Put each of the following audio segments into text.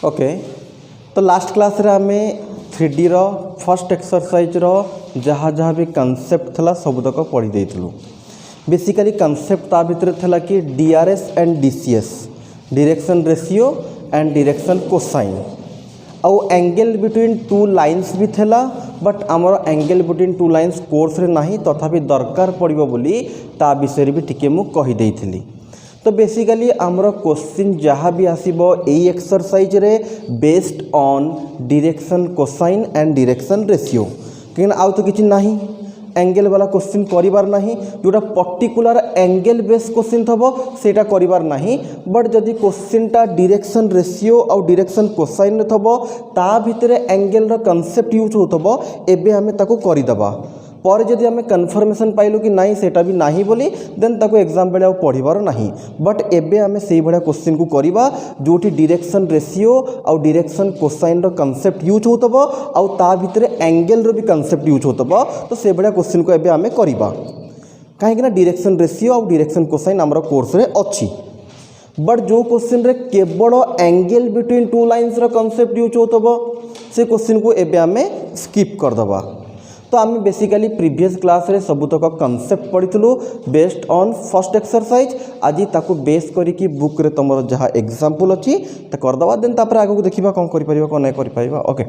Okay तो last class रे आमे 3D रो फर्स्ट एक्सरसाइज रो जहाँ जहाँ भी कॉन्सेप्ट थला सबुतक पढ़ी देइथलु। बेसिकली कॉन्सेप्ट ता भितर थला कि DRS and DCS direction ratio and direction cosine आउ एंगल बिटवीन टू लाइन्स भी थला बट आमर angle between two lines course रे नाही तथापि दरकार पड़िबो बोली ता विषय भी टिके मु कहि देइथिली। तो बेसिकली आमर क्वेश्चन जहाँ भी आसीबो एई एक्सरसाइज रे based on direction cosine and direction ratio कहीं आउ तो किछि नाही एंगल वाला क्वेश्चन करिवार नाही जोटा पर्टिकुलर एंगल बेस क्वेश्चन थबो सेटा करिवार नाही बट जदि क्वेश्चनटा डायरेक्शन रेशियो और डायरेक्शन कोसाइन रे थबो ता भितरे एंगल रो कांसेप्ट यूज होतबो एबे हमें ताको करिदबा पर जदि आम कन्फर्मेशन पाइलु कि नाई सेटा भी नाही बोली देन ताको एग्जाम बेले पढ़िबार नाही बट एबे आम से भाया क्वेश्चन को करवा जोटी डायरेक्शन रेशियो और डायरेक्शन कोसाइन रो कांसेप्ट यूज होतबो आउ ता भितरे एंगल रो भी कांसेप्ट यूज होतबो तो से भाया क्वेश्चन को एबे आम करवा कहीं डायरेक्शन रेशियो और डायरेक्शन कोसाइन आमर कोर्स रे अच्छी बट जो क्वेश्चन रे केवल एंगल बिटवीन टू लाइन्स रो कांसेप्ट यूज होतबो से क्वेश्चन को एबे आम स्किप करदबा। तो आम बेसिकली प्रीवियस क्लास रे सबुतक कॉन्सेप्ट पढ़ीलु बेस्ड ऑन फर्स्ट एक्सरसाइज आज ताकू बेस करिकी बुक रे तुम जहाँ एग्जांपल अच्छी तो करदबा देन तापर आगो देखिबा कौन करि परिबा कौन नहीं करि परिबा। ओके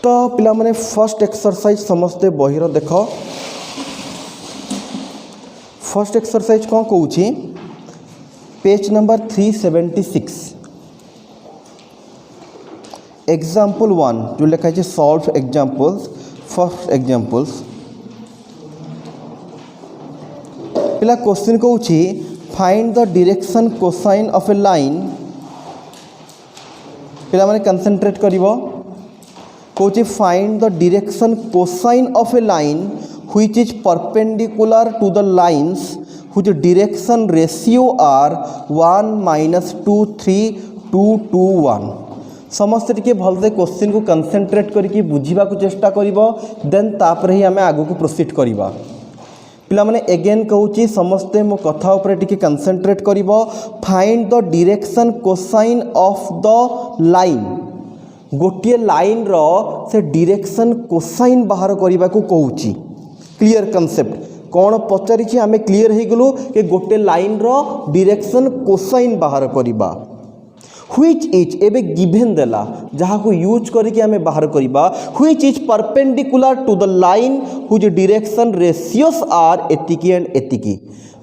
तो पिला माने फर्स्ट एक्सरसाइज समस्ते बहिर देख फर्स्ट एक्सरसाइज कौन कहूँ पेज नंबर 376 एग्जांपल 1 जो लिखा है सॉल्व एग्जांपल्स फर्स्ट एग्जांपल्स पिला क्वेश्चन कहूँ find the direction cosine of a line पिला माने कंसंट्रेट करिवो कहूँ find the direction cosine of a line which is perpendicular to the lines which direction ratio are 1 - 2 3 2 2 1 समस्ते टिके भलसे क्वेश्चन को concentrate करके बुझीबा को चेष्टा करिवो देन तापर ही आमे आगो को प्रोसीड करिबा। पिला माने अगेन कहूँ समस्ते मो कथा ऊपर टिके कंसंट्रेट करिवो find the direction cosine of the line गोटे लाइन रो से डायरेक्शन कोसाइन बाहर करिबा को कहूँ क्लियर कांसेप्ट कौन पचारि आमे क्लियर हो गलु कि गोटे लाइन रो डायरेक्शन कोसाइन बाहर करिबा व्हिच इज एबे गिवन देला जहाँ को यूज करके आमे बाहर करिबा which is perpendicular to the line which direction ratios are एतिकी एंड एतिकी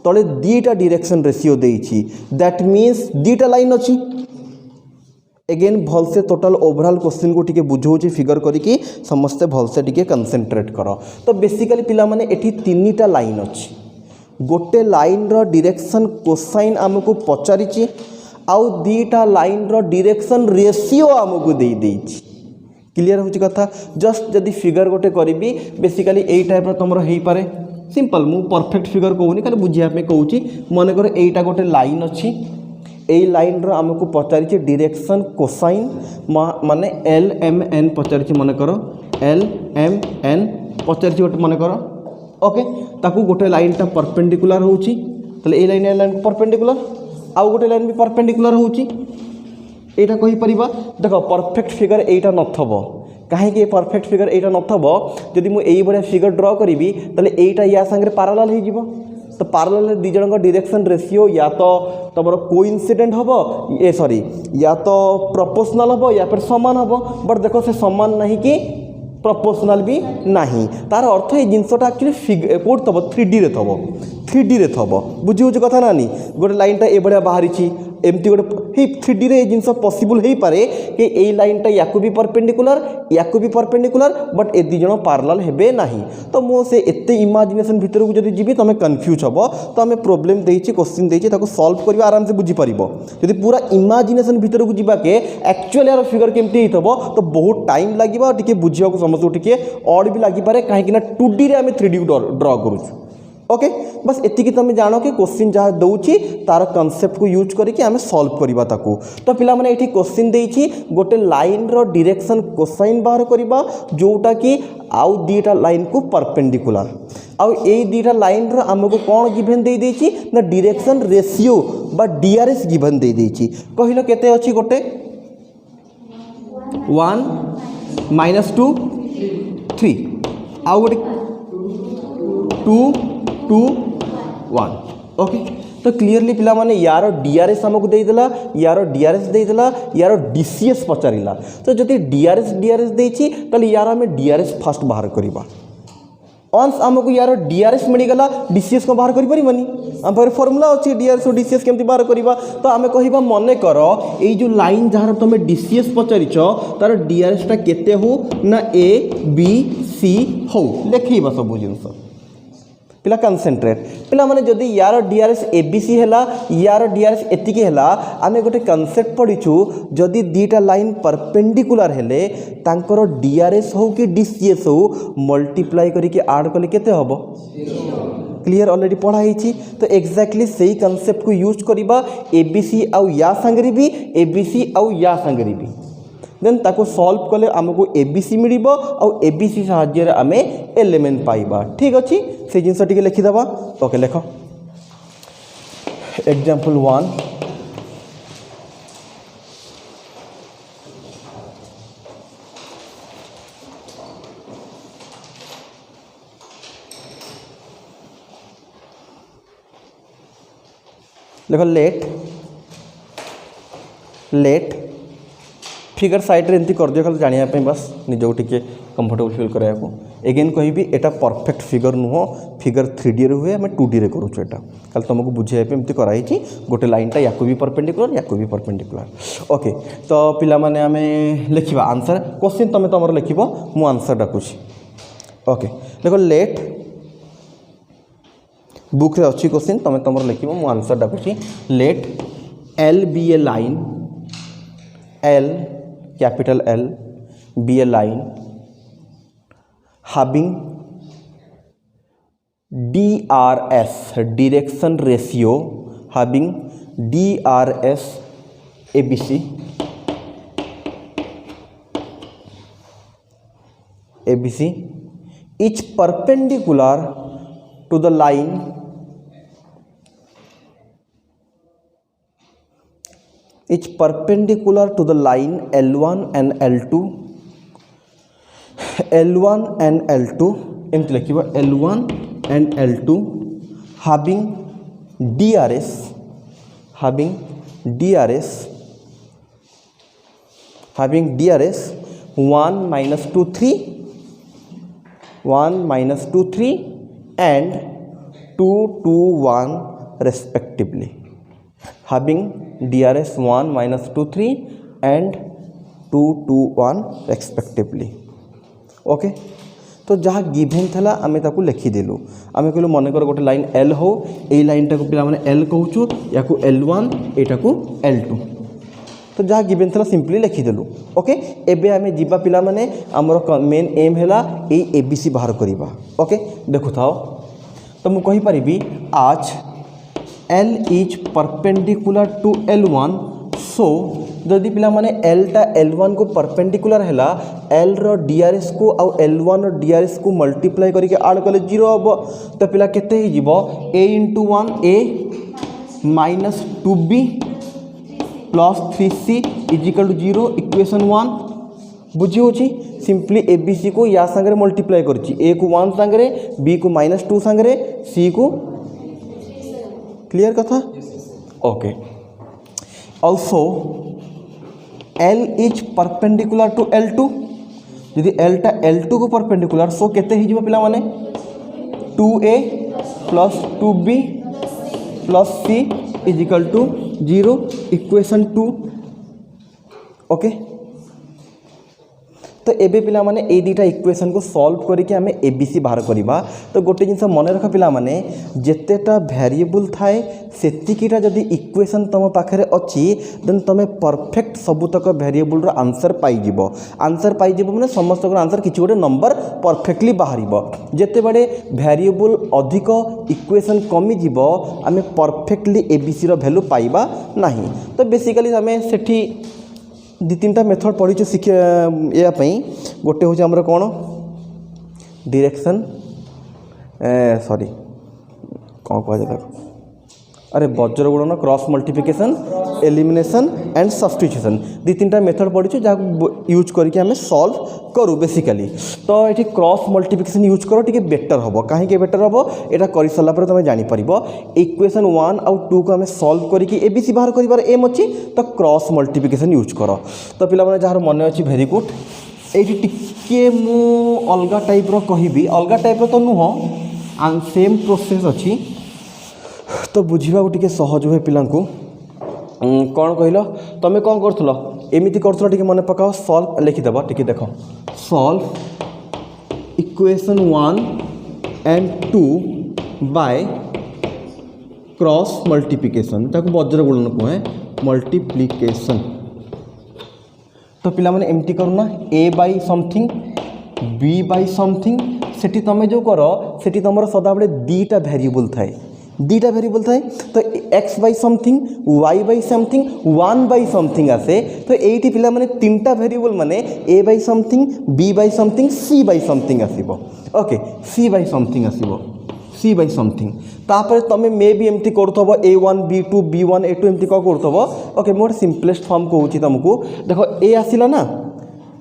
तले दीटा डायरेक्शन रेशियो देइछि दैट मीन्स दीटा लाइन अछि अगेन भलसे टोटल ओवरऑल क्वेश्चन को टिके बुझौछि फिगर करिकी समस्ते भलसे टिके कंसंट्रेट करो। तो बेसिकली पिला माने एठी तीनटा लाइन अछि गोटे लाइन रो डायरेक्शन कोसाइन आमको पचारिछि आउ दीटा लाइन रो डायरेक्शन रेशियो आमको दे देइछि क्लियर होछि कथा जस्ट जदि फिगर गोटे करिबी बेसिकली एई टाइप रो तमरो हेई पारे सिंपल मु परफेक्ट फिगर कहूनी खाली बुझिया पे कहूछि मन कर एईटा गोटे लाइन अछि एई लाइन रो आमको पचारिछि डायरेक्शन कोसाइन माने LMN पचारिछि मन करो LMN पचारिछि गोटे मन करो ओके ताकू गोटे लाइनटा परपेंडिकुलर होछि तले एई लाइन परपेंडिकुलर आउ गोटे लाइन भी परपेंडिकुलर होउची एटा कहि परिबा देखो परफेक्ट फिगर एटा नथबो काहे परफेक्ट फिगर एटा नथबो जदि मु एई बडा फिगर ड्रा करिवि तले एटा या संगे पैरेलल हे जिवो तो पैरेलल दी जणक डायरेक्शन रेशियो या तो तमरो कोइंसिडेंट हबो ए सॉरी या तो प्रोपोर्शनल हबो या फिर समान हबो बट देखो से समान नहीं कि प्रोपोर्शनल भी नहीं तार अर्थ ये जिनसटा एक्चुअली कोड थबो 3D रे थबो बुझी हो कथा नानी गोटे लाइनटा ए बढिया बाहरी एमती गोटे 3D रे जिनस पॉसिबल हो पारे कि ए लाइनटा याकू भी परपेंडिकुलर बट ए दी जण पैरेलल हेबे नाही तो मो से एते इमेजिनेशन भीतर को जदी जीबी तमे कंफ्यूज हबो तो हमें प्रॉब्लम देइछि क्वेश्चन देइछि ताको सॉल्व करबा आराम से बुझी परिबो जदी पूरा इमेजिनेशन भीतर को जीबा के एक्चुअली यार फिगर केमती हितबो तो बहुत टाइम लागिबा टिके बुझिया को समझ टिके ऑड भी लागि पारे काहे कि ना 2D रे हमें 3D को ड्रा करूछु ओके बस एतिकी तुम जानो कि क्वेश्चन जहाँ दौची तार कॉन्सेप्ट को यूज करके आम सॉल्व करवा ताकू। तो पिला माने एठी क्वेश्चन देइछि गोटे लाइन रो डायरेक्शन कोसाइन बाहर करवा जोटा कि आउ दीटा लाइन को परपेंडिकुलर आउ ए दीटा लाइन रो हमको कौन गिवन दे देछि ना डायरेक्शन रेशियो बा DRS गिवन दे देछि कहलो केते अछि गोटे 1 -2 3 आउ गोटे 2 2 1 ओके। तो क्लीयरली पिला माने यार डीआरएस हमको देदेला, यार डीआरएस देदेला, यार डीसीएस पचारिला। तो जदि डीआरएस देछि ताले यार हमें डीआरएस फास्ट बाहर करबा। ऑन्स आमको यार डीआरएस मिलगला डीसीएस को बाहर करि परिबनी। हम पर फार्मूला अछि डीआरएस और डीसीएस केमति बाहर करबा। तो आमे कहिबा मने करो एई जो लाइन जहार तुम डीसीएस पचारिछ तार डीआरएस ता केते हो ना ए बी सी हो लेखिबा सब जिंस पिला कनसेंट्रेट पिला माने जदि यार डीआरएस एबीसी हैला यार डीआरएस एतिकी हैला आमे गोटे कॉन्सेप्ट पढिछु जदि दीटा लाइन परपेंडिकुलर हेले तांकर डीआरएस हो कि डीसीएस हो मल्टीप्लाई करी के ऐड कले केते हबो क्लियर ऑलरेडी पढ़ा ही। तो एक्जाक्टली सही कॉन्सेप्ट को यूज करिबा एबीसी आउ या संगरी भी एबीसी आउ या संगरी भी देन ताको सॉल्व कले आमको एबीसी मिलिबो आउ एबीसी सहाय्य रे आमे एलिमेंट पाइबा। ठीक अछि से जिनस टिके लिखि दबा। ओके लेखो एग्जांपल 1 देखो लेट फिगर साइड रे एंती कर दियो खाली जानिया पे बस निजो टिके कंफर्टेबल फील कराया को एगेन कहिबी एटा परफेक्ट फिगर नुहो फिगर 3D रे हुए हमें 2D रे करूछु एटा खाली तुमको बुझाय पे एंती कराई छी गोटे लाइनटा याकू भी परपेंडिकुलर ओके। तो पिला माने हमें लिखिबा आंसर क्वेश्चन तमे तमर लिखिबो मु आंसर डाकुछी। ओके देखो लेट बुक रे अच्छी क्वेश्चन तमे तमर लिखिबो मु आंसर डाकुची। Let L B A line L capital L be a line having DRS direction ratio having DRS ABC each perpendicular to the line L1 and L2 एमती लिखिबा L1 and L2 having DRS 1 -2 3 and 2 2 1 respectively having DRS 1 -2 3 and 2 2 1 respectively okay. तो जहाँ given थला आमे ताकू लिखी देलु आमे कहलु मन कर गोटे लाइन L हो ए लाइन टाकू पिला माने L कहूछु याकू L1 एटाकू L2 तो जहाँ गिभेन थला सिंपली लिखी देलु ओके। एबे आमे जीवा पिला माने हमर मेन एम हैला ए एबीसी बाहर करिबा ओके। देखु थाओ तो मु कहि परिबी आज L is perpendicular to L1 so जदि पिला माने L टा L1 को परपेंडिकुलर हैला L रो DRS को आउ L1 रो DRS को मल्टीप्लाई करी के ऐड कले 0 हबो तो पिला केते ही जीवो a * 1 a minus 2b plus 3c = 0 equation 1 बुझी होची सिंपली एबीसी को या संगे मल्टीप्लाई करची a को 1 संगे b को -2 संगे c को क्लियर कथा okay. Also L is perpendicular to L2 यदि L टा L2 को परपेंडिकुलर सो केते ही जीवो पिला माने 2a + 2b + c = 0 equation 2 okay. तो एबे पिला माने ए दीटा इक्वेशन को सॉल्व करके हमें एबीसी बाहर करिबा। तो गोटे जिनस मन रख पिला माने जेतेटा वेरिएबल थाए सेतिकीटा जदि इक्वेशन तम पाखरे अछि देन तमे परफेक्ट सबुतक वेरिएबल रो आंसर पाई जिवो माने समस्त को आंसर किछि गोटे नंबर परफेक्टली बाहरिबो। जेते बडे वेरिएबल अधिक इक्वेशन कमी जिवो हमें परफेक्टली एबीसी रो वैल्यू पाइबा नाही। तो बेसिकली हमें सेठी दि तीनटा मेथड पढ़ी शिखे यापाई गोटे हूँ आमर कौन डिरेक्शन सॉरी कौन कह अरे वज्र गुणन cross multiplication elimination and substitution दी तीन टा मेथड पढ़ी जहाँ यूज करके आम सॉल्व करूँ बेसिकली। तो ये क्रॉस मल्टीप्लिकेशन यूज कर टी बेटर हम कहीं बेटर हम यहाँ कर सारापर तुम जापर इक्वेशन 1 आउ 2 को आम सॉल्व करके एबीसी बाहर कर एम अच्छी तो क्रॉस मल्टीप्लिकेशन यूज कर। तो पिला जार मन अच्छी भेरी गुड ये टिके मु अलग टाइप कहि अलग टाइप तो नुह सेम प्रोसेस अच्छी तो बुझा टे सहज हुए पिला कौन कहल तुम कौन कर एमती कर मन पकाओ सॉल्व लिखिदेव टी देख solve equation 1 and 2 by cross multiplication वज्र गुणन कहे मल्टीप्लिकेशन। तो पिला माने एमती करूना a by something b by something सेठी तुम जो कर सेठी तुम सदा बेले दीटा वेरिएबल थाए दीटा वेरिएबल थाए तो x by something y by something 1 by something आसे। तो ये पिला माने तीनटा वेरिएबल माने a by something b by something c by something आसीबो ओके सी बाय समथिंग आसीबो सी बाय समथिंग तापर तुम मे भी एमती करूथबो a1 b2 b1 a2 एमती कौन करूथबो ओके मोर सिंपलेस्ट फॉर्म कहूँ तुमको देखो ए आसिला ना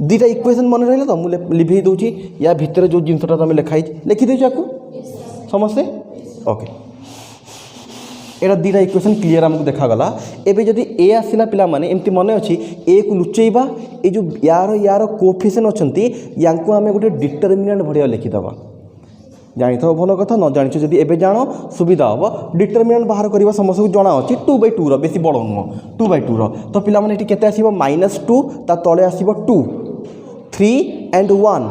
दीटा इक्वेशन मन रहा तो मुझे लिभे दूची या भितर जो जिनसा तुम लिखाई लिखिदे आपको समस्ते ओके एटा दीटा इक्वेशन क्लीयर आमको देखागला। एबे जदि ए आसिला पिला माने एमती मन अच्छी ए को लुचेबा ए जो यार कोएफिशिएंट अच्छंती यांको आमे गोटे डिटरमिनेंट भरिया लिखिदबा जानी था भल कथा न जानी जदि एबे जानो सुविधा हम डिटरमिनेंट बाहर करवा समस्त को जना अच्छी 2/2 रो बेसी बड़ नुह 2/2 रो। तो पिला माने केते आसीबो -2 ता तले आसीबो 2 3 एंड 1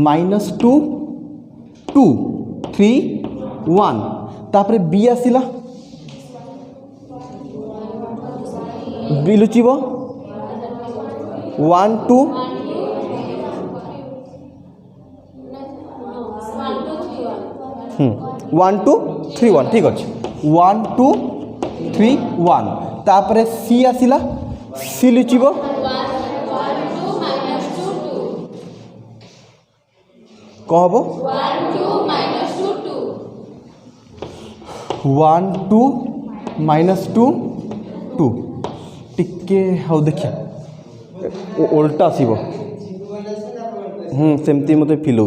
-2 2 3 1 तापर बी आसिला बी लुचिबो 1 2 1 2 3 1 ठीक अच्छे 1 2 3 1 तापर सी आसिला सी लुचिबो कौन हम 1 2 -2 2 टिके हाँ देखिए उल्टा आसब सेमती मत फिल हो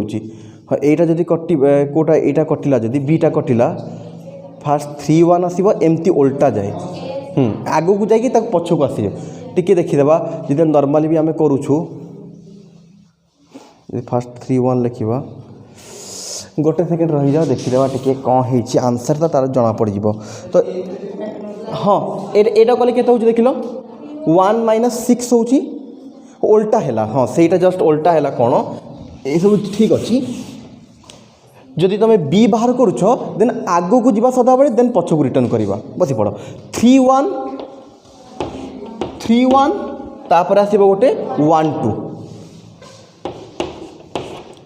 हाँ यहाँ जब कटि कौटा यहाँ कटिला जब बीटा कटिला फास्ट 3 1 आसब एमती उल्टा जाए आगू को जाकि पछ को आसे टिके देखीदेवा जब नॉर्मली भी आम करुछु फास्ट 3 1 लिखा गोटे सेकेंड रही जाओ देखीदेवा टिके कौन है आंसर तो तार जना पड़ जाव। तो हाँ एटा कले केते होची देखिलो 1 -6 होची उल्टा हैला हाँ सेटा जस्ट उल्टा हैला कौन ये सब ठीक अच्छी जदि तुम बी बाहर करुछ देन आगू को जीवा सदा बेले देन पछ को रिटर्न करवा बसी पड़ 3 1 तापर आसीबो गोटे 1 2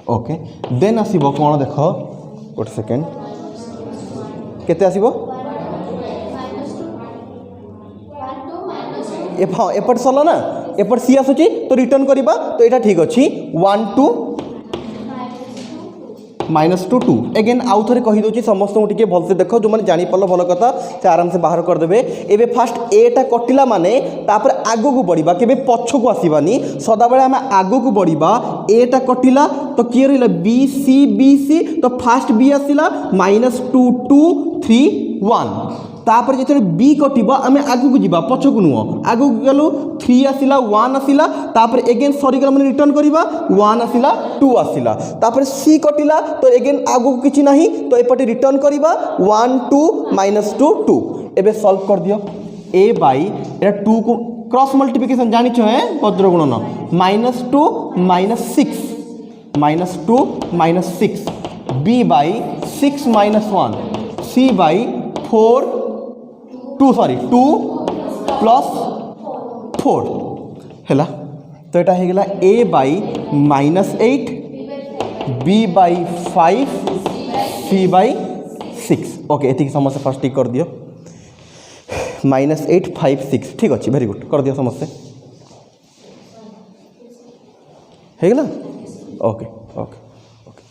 ओके देन आसीबो कौन देख गोटे सेकेंड केते आसीबो हाँ एपट सरला ना एपट सी आसुची तो रिटर्न करवा तो यहाँ ठीक अच्छी 1 2 -2 2 एगेन आउ थे कहीदे समस्त टे भलसे देख जो मैंने जापार भल कथा से आराम से बाहर करदे। एबे फास्ट एटा कटिला माने तापर आगू को बढ़ा के पछ को आसवानी सदा बेले आम आगू को बढ़ा एटा कटिला तो किए रहा बी सी तो फास्ट बी आसला -2 2 3 1 तापर जो बी कटिब आम आगू को जीवा पछ को नुह आगू को गलु 3 आसला 1 आसला तापर एगेन सरीगला मैंने रिटर्न करवा 1 आसला 2 आसला तापर सी कटिला तो एगेन आगू को किसी ना तो एपटे रिटर्न करवा 1 2 -2 2 एबे सॉल्व कर दियो ए बाई एटा 2 को क्रॉस मल्टीप्लिकेशन जानी है वज्र गुणन -2 -6 -2 -6 b by 6 -1 c by 4 2 plus 4 है तो यहाँ होगा a by -8 b by 5 c by 6 okay ये समस्या फास्ट ठीक कर दियो -8 5 6 ठीक अच्छे वेरी गुड कर दियो समस्या होगा ओके ओके ओके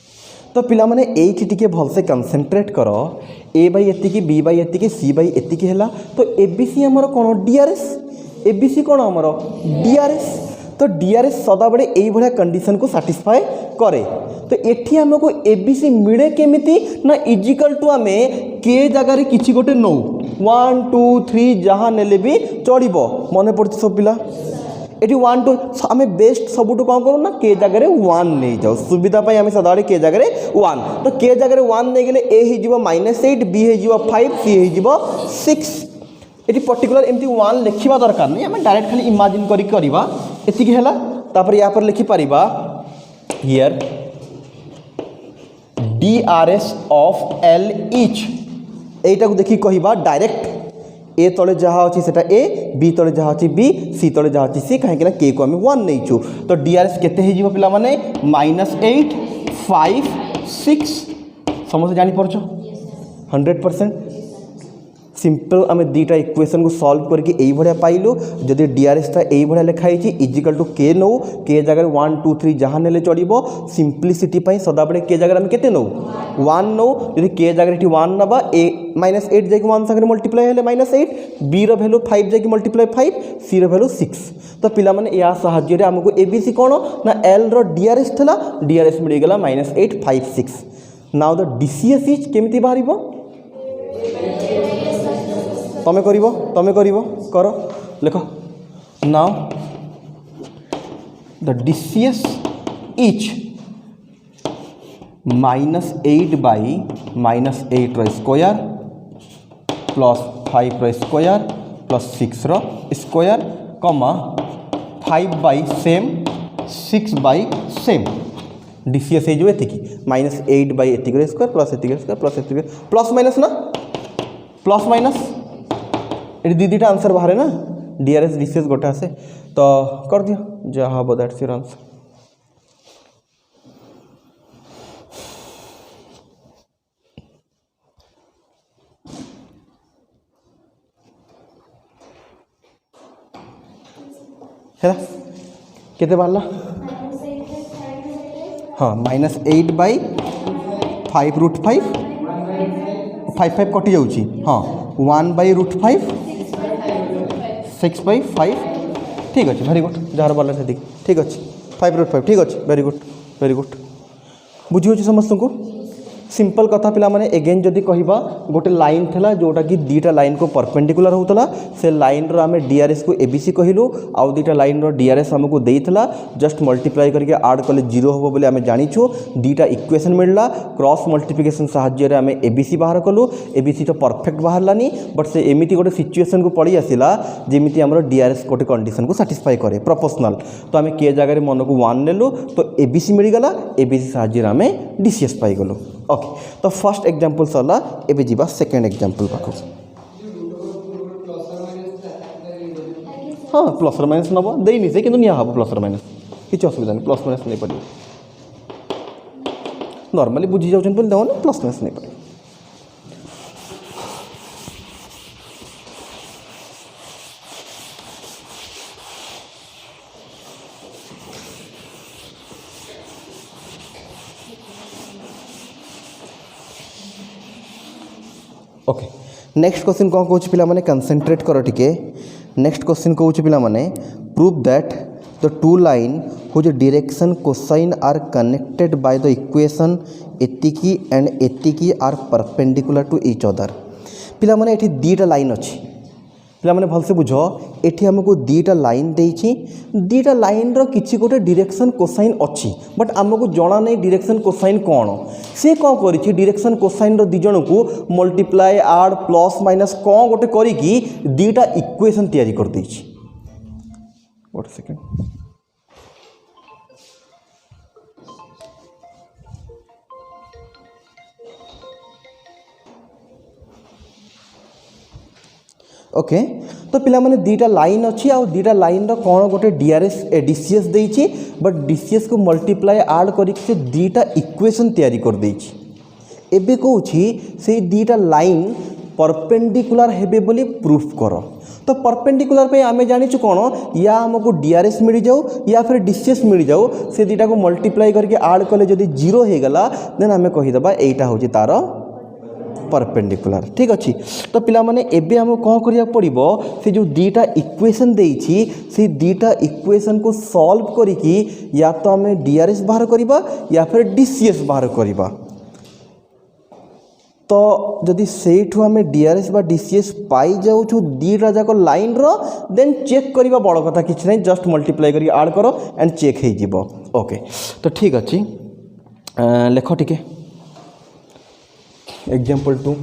तो पिला माने एठी टिके भलसे कंसंट्रेट कर ए बाई एतिकी बी बाई एतिकी सी बाई एतिकी है तो एबीसी आमर कौन डीआरएस एबीसी कौन आमर डीआरएस तो डीआरएस सदाबले यही भाया कंडीशन को साटिस्फाए करे तो एठी हमको एबीसी मिले केमिति ना इजिकल टू आम के जगार किसी गोटे नौ 1 2 3 जहाँ नेले भी चढ़ो मन पड़े सब पिला ये 1 2 आम बेस्ट सबुठ कौन करूँ ना के जगह 1 नहीं जाओ सुविधा आम सदा के जगह 1 तो के जगह 1 नहीं गले ए हो -8 बी हो 5 सी हो 6 ये पर्टिकुलर एमती 1 लिखा दरकार नहीं आम डायरेक्ट खाली इमेजिन करवा एतिक है या पर लिखिपर here DRS of L each यहीटा को देखिए कहवा डायरेक्ट ए तले जहाँ अच्छी से ए बी तले जहाँ अच्छी बी सी तले जहाँ अच्छी सी कहीं के को आम 1 नहीं छु तो DRS केते हो पिला माने -8 5 6 समस्त जानीपारछ 100% सिंपल आम दीटा इक्वेशन को सॉल्व करके यही भाया पाइलु जदि डीआरएस टा यही भाया लिखाई इजिकल टू के नौ के जगह 1 2 3 जहाँ नेले चलो सिंप्लिसिटी सदाबले के जगह आम के नौ 1 नौ यदि के जगह 1 नवा ए -8 जाकि 1 सागर मल्टीप्लाई है -8 बी रैल्यू 5 जाकि मल्टीप्लाई 5 सी रैल्यू 6 तो पिला माने या साहाय्य आमको एबीसी कौन ना एल डीआरएस था डीआरएस मिलगला -8 5 6 नाउ द डीसीएस इज केमिति बाहरिबो तमें कर लिख now the DCS is -8 by -8 square plus 5 square plus 6 square comma 5 by same 6 by same DCS हो -8 बाई एतिक स्क्वायर प्लस माइनस ना प्लस माइनस ये दीटा आंसर बाहर ना डीआरएस डीसीएस गोटे आसे तो कर दियो जहाँ हम दैट्स योर आंसर है केते बाहरला हाँ -8 बाई 5√5 5 कटि जाऊँगी हाँ 1 बाई √5 6 बाई 5 ठीक अच्छे वेरी गुड जार बाला से ठीक अच्छे 5√5 ठीक अच्छे वेरी गुड बुझी समस्त को सिंपल कथा पिला माने एगेन जदि कहबा गोटे लाइन थला जोटा कि दीटा लाइन को परपेंडिकुलर होतला से लाइन रो आमे डीआरएस को एबीसी कहिलु आउ दीटा लाइन रो डीआरएस हमको देइथला जस्ट मल्टीप्लाई करके ऐड कले 0 होबो बोले आमे जानिछु दीटा इक्वेशन मिलला क्रॉस मल्टीप्लिकेशन सहाय्य रे आमे एबीसी बाहर कलु एबीसी तो परफेक्ट बाहरलानी बट से एमिति गोटे सिचुएशन को पड़ी आसिला जेमिति हमरो डीआरएस गोटे कंडीशन को सैटिस्फाई करे प्रोपोर्शनल तो आमे के जगह रे मन को 1 नेलु तो एबीसी मिल गला एबीसी सहाय्य रे आमे डीसीएस पाई गलु ओके तो फर्स्ट एग्जांपल सरला एबे जीवा सेकंड एग्जांपल पाखो हाँ प्लस और माइनस नब देनी से किंतु निया हबो प्लस और माइनस किछ असुविधा नहीं प्लस माइनस नहीं पड़े नॉर्मली बुझी जाउछन बोल देवन प्लस माइनस नहीं पड़े ओके नेक्स्ट क्वेश्चन कौन कौन पिला माने कंसंट्रेट कर टिके नेक्स्ट क्वेश्चन कौन पिला माने prove that the two line whose direction cosine are connected by the equation एतिकी एंड एतिकी are perpendicular to each other पिला माने एठी दीटा लाइन अछि पिला माने भल से बुझो एठी हमको दीटा लाइन देइछि दीटा लाइन रो किछि गोटे डायरेक्शन कोसाइन अछि बट हमको जणा नै डायरेक्शन कोसाइन कोन से कौन करिछि डायरेक्शन कोसाइन रो दिजण को मल्टीप्लाई ऐड प्लस माइनस कौन गोटे करी कि दीटा इक्वेशन तैयारी कर देइछि व्हाट सेकंड ओके तो पिला माने दीटा लाइन अच्छी आ दीटा लाइन रो कौन गोटे डीआरएस डीसीएस देइछि बट डीसीएस को मल्टीप्लाई ऐड करिक से दीटा इक्वेशन तैयारी कर देइछि एबे कहूछि से दीटा लाइन परपेंडिकुलर हेबे बोली प्रूफ करो तो परपेंडिकुलर पे आमे जानिछु कोन या हमको डीआरएस मिल जाऊ या फिर डीसीएस मिल जाऊ से दीटा को मल्टीप्लाई करके ऐड कले जदी 0 हे गला देन आमे कहि दबा एटा होछि तारो परपेंडिकुलर ठीक अच्छे। तो पिला माने एबे हम कौन करिया पड़िबो से जो दीटा इक्वेशन देइछि से दीटा इक्वेशन को सॉल्व करिकी या तो हमें डीआरएस बाहर करिबा या फिर डीसीएस बाहर करिबा। तो जदि सेठू आम डीआरएस बा डीसीएस पाई जाऊँ दीटा जाक लाइन रो देन चेक करवा बड़ कथा किसी नहीं जस्ट मल्टीप्लाई करी आड करो एंड चेक हो जिवो ओके। तो ठीक अच्छे लेख टिके एग्जांपल 2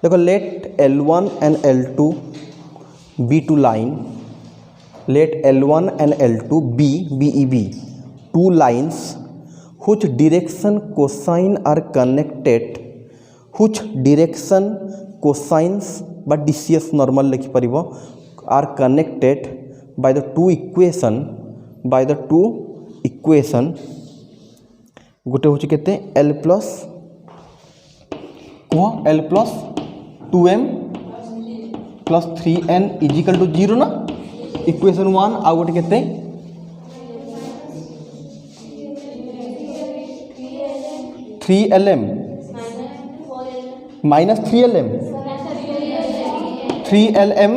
देखो late L1 and L2 be two line, let L1 and L2 be two lines whose direction cosine are connected, whose direction cosines but DCS normal लिखि परिबो are connected by the two equation गोटे होची केते L plus 2m plus 3n equal to 0 ना equation 1 आउ गोटे केते 3lm minus 3lm 3lm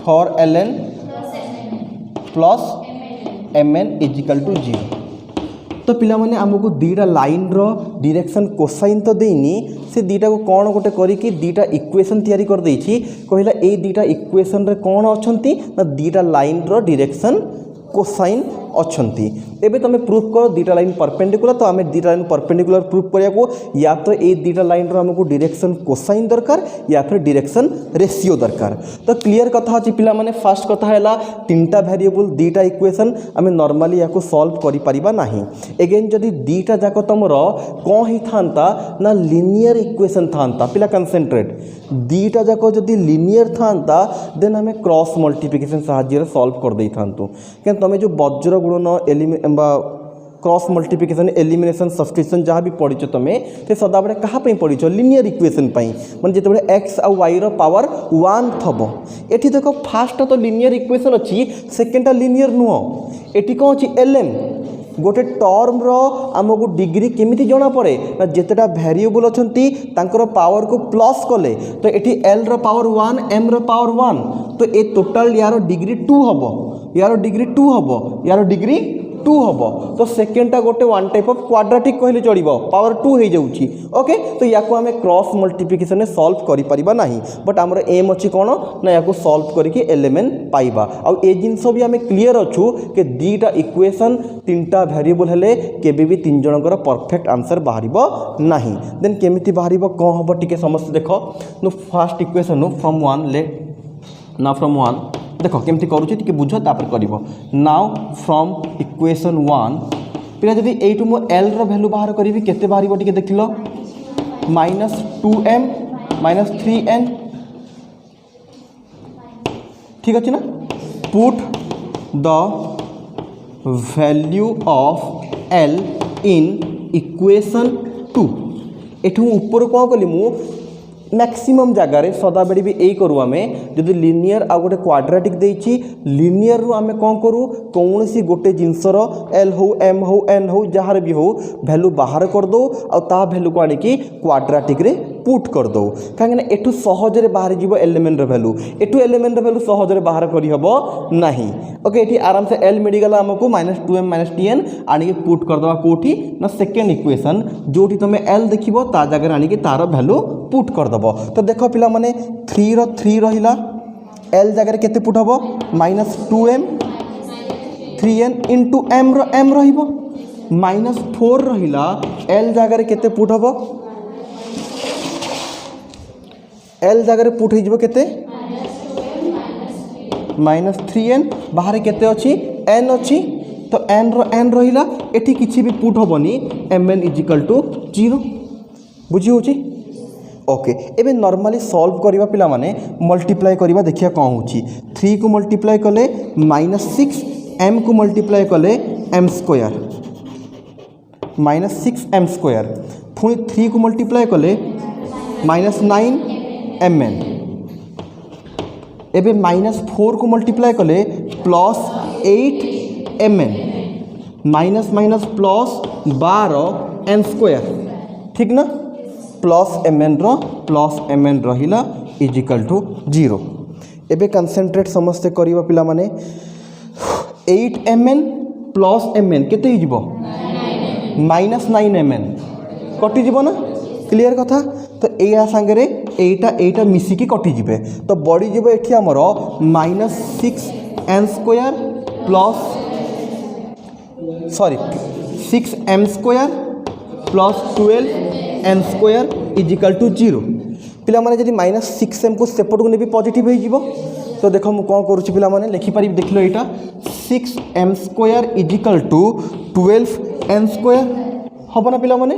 4ln plus mn equal to 0। तो पिला माने हमको दीटा लाइन रो डायरेक्शन कोसाइन तो देनी से दीटा को कौन गोटे करी दीटा इक्वेशन तैयारी कर देछि कहला ए दीटा इक्वेशन रे कौन अछंती ना दीटा लाइन रो डायरेक्शन कोसाइन अछंती। एबे तमे प्रूफ करो दीटा लाइन परपेंडिकुलर तो आमे दीटा लाइन परपेंडिकुलर प्रूफ करिया को या तो ए दीटा लाइन रो हमको डायरेक्शन कोसाइन दरकार या फिर डायरेक्शन रेशियो दरकार। तो क्लियर कथा अछि पिला माने फर्स्ट कथा हैला तीनटा वेरिएबल दीटा इक्वेशन आमे नॉर्मली याको सॉल्व करि परिबा नाही। अगेन जदि दीटा जाको तमरो कोन ही थांता ना लिनियर इक्वेशन थांता पिला कंसंट्रेट दीटा जाको जदि लिनियर थांता देन हमें क्रॉस मल्टीप्लिकेशन सहाय्य सॉल्व कर देई थांतु कि तमे जो वज्र गुणन क्रॉस मल्टीप्लिकेशन एलिमिनेशन सब्स्टिट्यूशन जहाँ भी पढ़ी तुम्हें से सदाबे क्या पढ़ी लिनियर इक्वेशन माने जिते एक्स आउ वाई रो पावर 1 थबो एठी देखो फास्ट तो लिनियर इक्वेशन अच्छी सेकेंडटा लिनियर नुह एठी कौन अच्छी एलएम गोटे टर्म रो आमको डिग्री केमिति जना पड़े ना जितेटा वेरिएबल अच्छी तांकर पावर को प्लस कले तो एठी एल रो पावर 1 एम रो पावर 1 तो ए टोटल यार डिग्री 2 हबो यार डिग्री 2 हबो यार डिग्री 2 हबो तो सेकेंडटा गोटे वन टाइप ऑफ क्वाड्रेटिक कहले चलिबो पावर 2 हो जाउची ओके। तो याको आमे क्रॉस मल्टीप्लिकेशन में सॉल्व करि परिबा नाही बट हमर एम अछि कोन ना याको सॉल्व करके एलिमेंट पाइबा आ ए जिंस भी आमे क्लियर अछु कि दीटा इक्वेशन तीनटा वेरिएबल हेले केबे भी तीन जनकर परफेक्ट आंसर बाहरिबो नाही। देन केमिति बाहरिबो कोन हबो टिके समस्त देखो नो फर्स्ट इक्वेशन नो फ्रॉम 1 लेट ना फ्रॉम 1 देखो केमती करूँ टी बुझ तापर कर नाउ फ्रॉम इक्वेशन 1 पिला जदि एटू मो एल रो वैल्यू बाहर करी केते बाहर टी देख लो माइनस 2m माइनस 3n ठीक अच्छे ना put the value of L in equation 2 एठू ऊपर कौन कली मु मैक्सिमम जगार सदा बेड़ी भी यही करूँ आम जदि लिनियर आ गोटे क्वाड्रेटिक देछि लिनियर रु आम कौन करूँ कौन सी गोटे जिनसर एल हो एम हो एन हो जार भी हो वैल्यू बाहर कर दो आ वैल्यू को आनिकी क्वाड्रेटिक रे पुट कर दो कहीं एठू सहजरे बाहर जीव एलिमेंट वैल्यू एठू एलिमेंट वैल्यू सहजरे बाहर करी हबो नाही ओके। एठी आराम से एल मिलगला आमको माइनस 2m माइनस tn आनिके पुट कर दवा कोठी ना सेकेंड इक्वेशन जोठी तुम एल देखिबो ता जगह आनिके तार वैल्यू पुट कर दबो। तो देखो पिला माने 3 रो 3 रहिला एल जगह केते पुट हबो minus 2m 3n into m रो m रहिबो माइनस 4 रहिला एल जगह केते पुट हबो एल जगह पुट हो केते माइनस 3n बाहर केते अच्छी n अच्छी तो n रो n रहिला एठी किछि भी पुट होबनी mn इजिकल टू 0 बुझी होची ओके। एबे नॉर्मली सॉल्व करबा पिला माने मल्टीप्लाई करबा देखिया कौन होची 3 को मल्टीप्लाई कले माइनस 6 m को मल्टीप्लाई कले m square minus 6 m square पुणी 3 को मल्टीप्लाई कले माइनस 9 mn एबे -4 को मल्टीप्लाई कले +8mn minus minus plus 12n², ठीक ना, +mn रहिला इजिकल टू 0। एबे कंसेंट्रेट समस्ते करिबा पिला माने 8mn प्लस mn केते ही जीवो -9mn कटि जीवो ना, क्लियर कथा। तो या सांगे एटा मिसिकी कटि जीवे, तो बड़ी जीव एठी हमर -6n² plus 6m² plus 12n² is equal to 0। पिला माने जदि -6m को सेपट को नेबी पॉजिटिव हो जीवो, तो देखो मु कोन करूची पिला माने लिखि पारि, देखलो एटा 6m² इजिकल टू 12n² हबो ना पिला माने।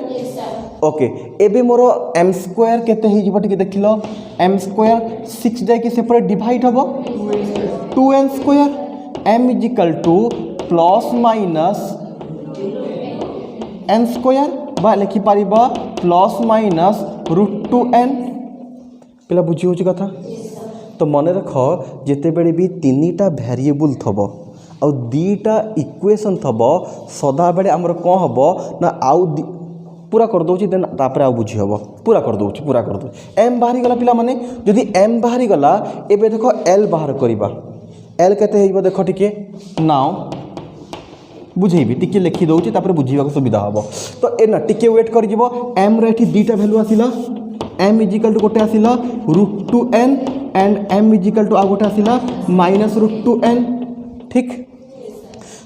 ओके एबे मोर m² केते ही जीवो टिके देखिलो, m² 6 जाय कि सेपरेट डिवाइड हबो 2n², m equal to plus minus n² बा लिखि पारिबा प्लस माइनस √2n। पिला बुझी होची कथा। तो मन रख जिते बेले भी 3टा वेरिएबल थबो आ 2टा इक्वेशन थबो, सदा बेले हमर कोन हबो ना आउ पूरा कर दउची, देन तापर आ बुझी हबो, पूरा कर दउची m बाहरी गला पिला माने। जदि m बाहरी गला एबे देखो l बाहर करिबा, l केते हेइबो देखो टिके नाउ बुझेबी, टिके लिखि दउची तापर बुझीबा को सुविधा हबो। तो ए ना टिके वेट कर जीवो, m रे एठी 2टा वैल्यू आसिला, m इजिकल टू गोटे आसिला √2n and m equal to आ गोटे आसिला -√2n, ठीक।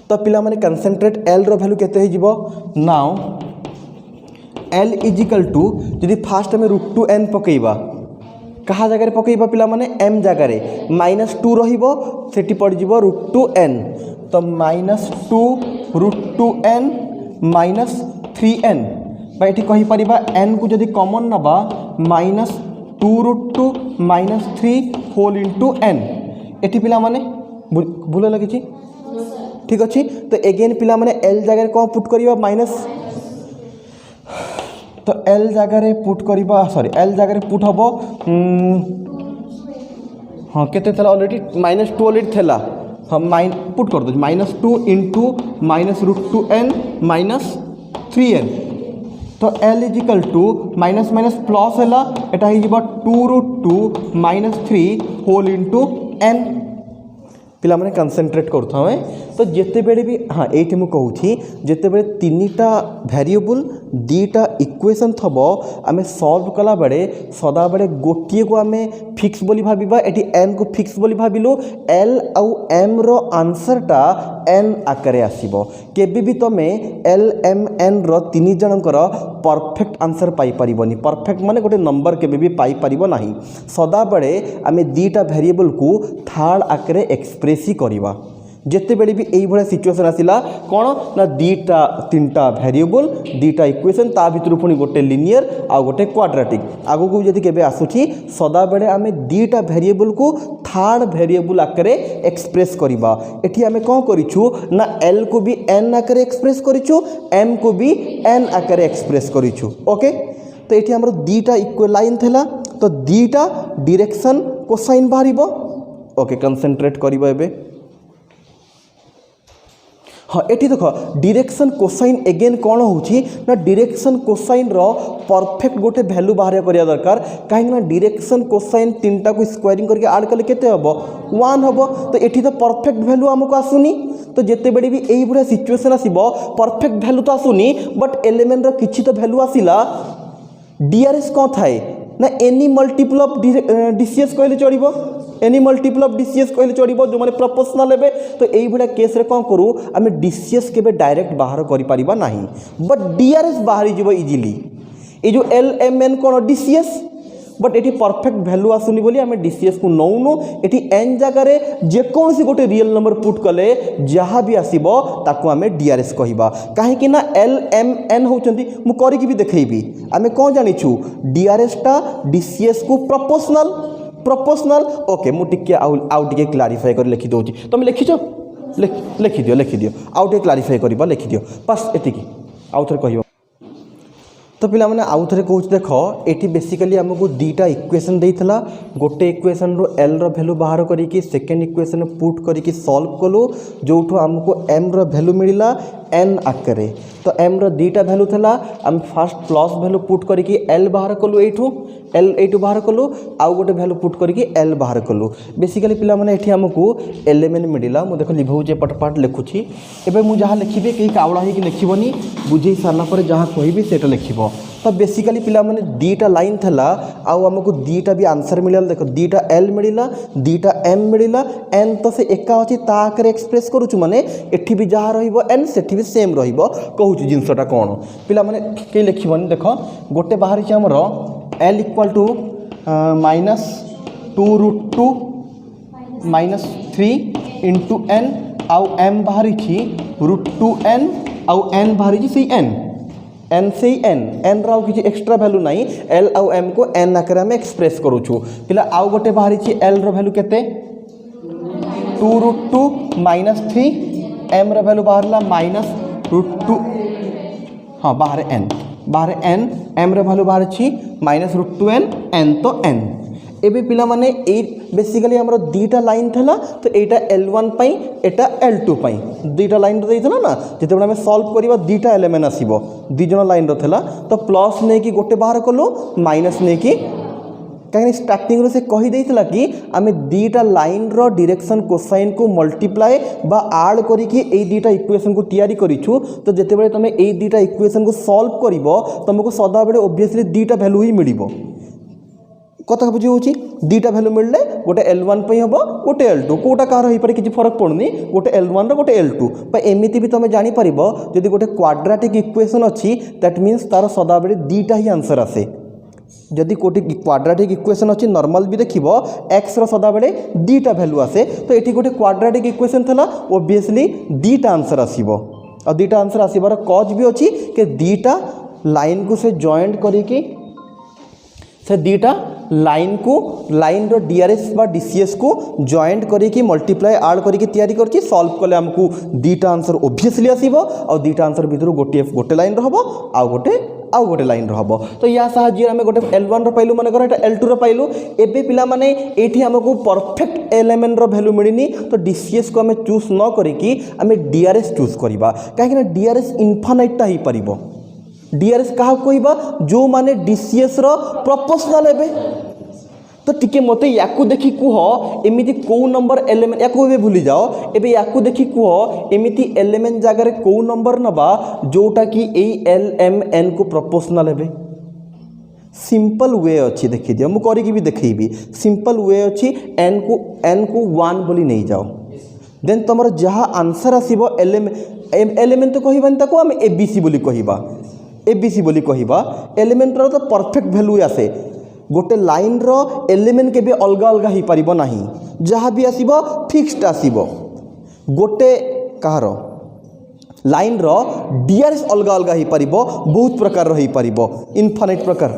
तो पिला माने कंसेंट्रेट l रो वैल्यू केते हे जीवो नाउ l इजिकल टू जदि फास्ट में √2n पकेइबा, कहा जगह पकेइबा पिला माने m जगह रे -2 रहिबो, सेठी पड़ जीवो √2n, तो -2√2n -3n बा एठी कहि परिबा n को जदि कॉमन नबा -2√2 -3 होल इनटू n। एठी पिला माने भूल लगी, ठीक अच्छी। तो एगेन पिला माने l जगह कौन पुट करिबा माइनस, तो l जगह पुट करिबा, सॉरी l जगह पुट हबो हाँ केते थला ऑलरेडी -2 ऑलरेडी थला, हम पुट कर दो -2 इंटू -√2n -3n। तो l equal to minus minus plus है, एटा ही 2√2 -3 होल इनटू n। पिला माने कंसेंट्रेट करता है। तो जिते बेले भी हाँ ये मुझे जिते बेले 3टा वेरिएबल 2टा इक्वेशन थबो, आमे सॉल्व कला बेले सदा बेले गोटे को आमे फिक्स बोली भाबिबा, एटी n को फिक्स बोली भाबिलु, l आउ m रो आंसरटा n आकारे आसीबो। केबे भी तमे l m n रो 3 जनकर परफेक्ट आंसर पाई परिबोनी, परफेक्ट माने गोटे नंबर केबे भी पाई परिबो नाही। सदा बेले आमे 2टा वेरिएबल को थर्ड आकारे एक्सप्रेस करिबा। जिते बेले भी यही भाया सिचुएसन आसिला कौन ना 2-3टा वेरिएबल 2टा इक्वेशन ता भितर पुणी गोटे लिनियर आ गोटे क्वाड्रेटिक आगु को जदि केबे आसुची सदा बेले आमे 2टा वेरिएबल को थर्ड वेरिएबल आकारे एक्सप्रेस करिबा। एठी आमे कोन करिछु ना l को भी n आकारे एक्सप्रेस करिछु, m को भी n आकारे एक्सप्रेस करिछु। ओके तो एठी हमर 2टा इक्वल लाइन थला, तो 2टा डायरेक्शन कोसाइन बाहरिबो। ओके कंसंट्रेट करिबो एबे। हाँ ये देख डायरेक्शन कोसाइन एगेन कौन होची ना डायरेक्शन कोसाइन रो परफेक्ट गोटे वैल्यू बाहर करिया दरकार, कहीं ना डायरेक्शन कोसाइन 3टा को स्क्वायरिंग करके ऐड कले केते हबो 1 हबो। तो एठी तो परफेक्ट वैल्यू हमको आसुनी, तो जिते बेले भी यही भाया सिचुएसन आसीबो परफेक्ट वैल्यू तो आसुनी, बट एलिमेंट रो किछि तो वैल्यू आसिला। डीआरएस कौन थाए ना एनी मल्टीपल ऑफ डीसीएस कहले चढ़िबो, एनी मल्टीपल ऑफ डीसीएस कहले चढ़िबो जो माने प्रोपोर्शनल हेबे। तो एई भडा केस रे कोन करू आमे डीसीएस केबे डायरेक्ट बाहर करि परिबा नाही, बट डीआरएस बाहरी जिवो इजीली। ए जो एलएमएन कोन डीसीएस, बट एटी परफेक्ट वैल्यू आसुनी बोली आमे डीसीएस को नौनु। एटी एन जगह रे जे कोनसी गोटे रियल नंबर पुट कले जहाँ भी आसीबो ताको आमे डीआरएस कहिबा, काहे कि ना एलएमएन होचंती मु करि कि भी देखैबी। आमे कोन जानिछु डीआरएस टा डीसीएस को प्रोपोर्शनल। ओके मु टिके आउ टिके क्लारिफाई कर लिखि दोची, तुम लिखिछो लिखि दियो आउ टिके क्लारिफाई करबा लिखि दियो बस एतिकी आउ थरे कहिबो। तो पिला माने आउ थे कहूँ देख ये बेसिकली आमको दुईटा इक्वेशन देता गोटे इक्वेशन रू एल वैल्यू बाहर करी सेकेंड इक्वेशन पुट करी सॉल्व कलु जो आमको एम वैल्यू मिलला एन आकार तो एम दुईटा वैल्यू था आम फास्ट प्लस वैल्यू पुट करी एल बाहर कलु एल बाहर कलु आउ गोटे वैल्यू पुट करी एल बाहर कलु बेसिकली पिला माने एठी आमको एलिमेंट मिलला मु देख लिखौचे पटपाट लिखुची एबे मु जहाँ लिखिबे कहीं कावड़ा होइक लिखिबनी बुझे सारा पर जहाँ कहबी सेटा लिखिबो तो बेसिकली पिला माने दुईटा लाइन थला आउ आमको दुईटा भी आंसर मिलला देख दुईटा एल मिलला दुईटा एम मिलला एन तो से एका अछि ता आकर एक्सप्रेस करूछु माने एठी भी जहाँ रहिबो एन सेठी भी सेम रहिबो कहूछु जिंसटा कोन पिला माने के लिखिबनी देख गोटे बाहर छि हमरो L equal to -2√2 -3 into N आउ एम बाहरी √2n आउ एन बाहरी से एन से एन राउ किसी एक्स्ट्रा वैल्यू नहीं एल आउ एम को एन आकर आम एक्सप्रेस करूछु पिला आउ गोटे बाहरी एल रो वैल्यू केते 2√2 -3 एम रो वैल्यू बाहरला -√2 हाँ बाहर एन एम रो वैल्यू बाहर -√2n एन तो एन एबे पिला माने ए बेसिकली हमरो दुईटा लाइन थला तो एटा L1 पई एटा L2 पई दुईटा लाइन देइथला ना जते हम सॉल्व करिबा दुईटा एलिमेंट आसीबो दुई जन लाइन रो थला तो प्लस ने की गोटे बाहर कलो माइनस ने की कहीं स्टार्टिंग से कही देइथला कि आमे दुईटा लाइन रो डायरेक्शन कोसाइन को मल्टीप्लाई बा ऐड करी कि ए दुईटा इक्वेशन को तैयारी करिछु तो जते बेले तमे ए दुईटा इक्वेशन को सॉल्व करिवो तुमको सदा बेले ऑब्वियसली दुईटा वैल्यू ही मिलिबो कथा बुझी होची दुईटा वैल्यू मिलले गोटे L1 पई हबो गोटे L2 कोटा कार होई पारे किछि फरक पड़नी गोटे L1 रो गोटे L2 पर एमिति भी तमे जानि परिबो जदि गोटे क्वाड्रेटिक इक्वेशन अछि दैट मींस तार सदा बेले दुईटा ही आंसर आसे जदि कोटी क्वाड्रेटिक इक्वेशन अछि नॉर्मल भी देखिबो x रो सदा बेले दुईटा वैल्यू आसे तो एठी गोटे क्वाड्रेटिक इक्वेशन थला ऑब्वियसली दुईटा आंसर आसीबो और दुईटा आंसर आसीबार कॉज भी अछि कि दुईटा लाइन को से जॉइंट करी कि से दुईटा लाइन को लाइन रो डीआरएस बा डीसीएस को जॉइंट करी कि मल्टीप्लाई ऐड करी कि तैयारी करछि सॉल्व कले हमकु दुईटा आंसर ऑब्वियसली आसीबो और दुईटा आंसर भितर गोटे लाइन रहबो आ गोटे लाइन रहबो तो या साहाଯ୍य हमें गोटे L1 रो पाइलु माने एटा L2 रो पाइलु एबे पिला माने एठी हमकु परफेक्ट एलिमेंट रो वैल्यू मिलिनी तो डीसीएस को हमें चूज न करी कि हमें डीआरएस चूज करबा काहे कि डीआरएस इनफाइनाइट ही परिबो डीआरएस क्या कहबा जो माने डीसीएस रो प्रोपोर्शनल हेबे तो टिके मते याकू देखि कुह एमिति को नंबर एलिमेंट याकू बे भूली जाओ एबे याकू देखि कुह एमिति एलिमेंट जगह रे को नंबर नबा जोटा कि ए एल एम एन को प्रोपोर्शनल हेबे सिंपल वे अच्छी देखि दियो मु करी कि भी देखैबी सिंपल वे अच्छी एन को 1 बोली नहीं जाओ देन तमर जहाँ आंसर आसीबो एलिमेंट तो कहबानी ताको हम एबीसी बोली कहबा एबीसी बोली कहबा एलिमेंट रो तो परफेक्ट वैल्यू आसे गोटे लाइन रो एलिमेंट के भी अलग अलग ही परिबो नाही जहाँ भी आसीबो फिक्स्ड आसीबो गोटे कहार लाइन रो डीआरएस अलग अलग ही परिबो बहुत प्रकार रो ही परिबो इनफाइनाइट प्रकार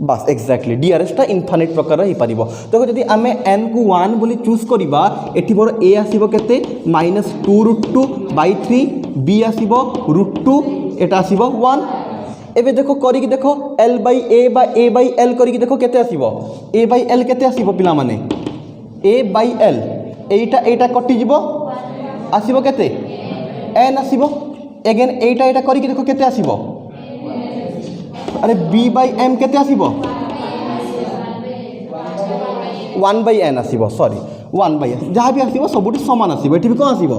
बस एक्जाक्टली डीआरएस टा इनफाइनाइट प्रकार रो ही परिबो तो जदि आमे एन को 1 बोली चूज करबा एठी मोर ए आसीबो केते -2√2/3 बी आसीबो √2 एटा आसीबो 1 एबे देखो करी कि देखो L by A by L करी कि देखो केते आसीबो A बाई L केते आसीबो पिला माने A बाई L एटा कटि जिवो आसीबो केते N आसीबो अगेन एटा करी कि देखो केते आसीबो अरे B बाई M केते आसीबो 1 बाई N आसीबो सॉरी 1 बाई N जहाँ भी आसीबो सबुटी समान आसीबो एठी भी कोन आसीबो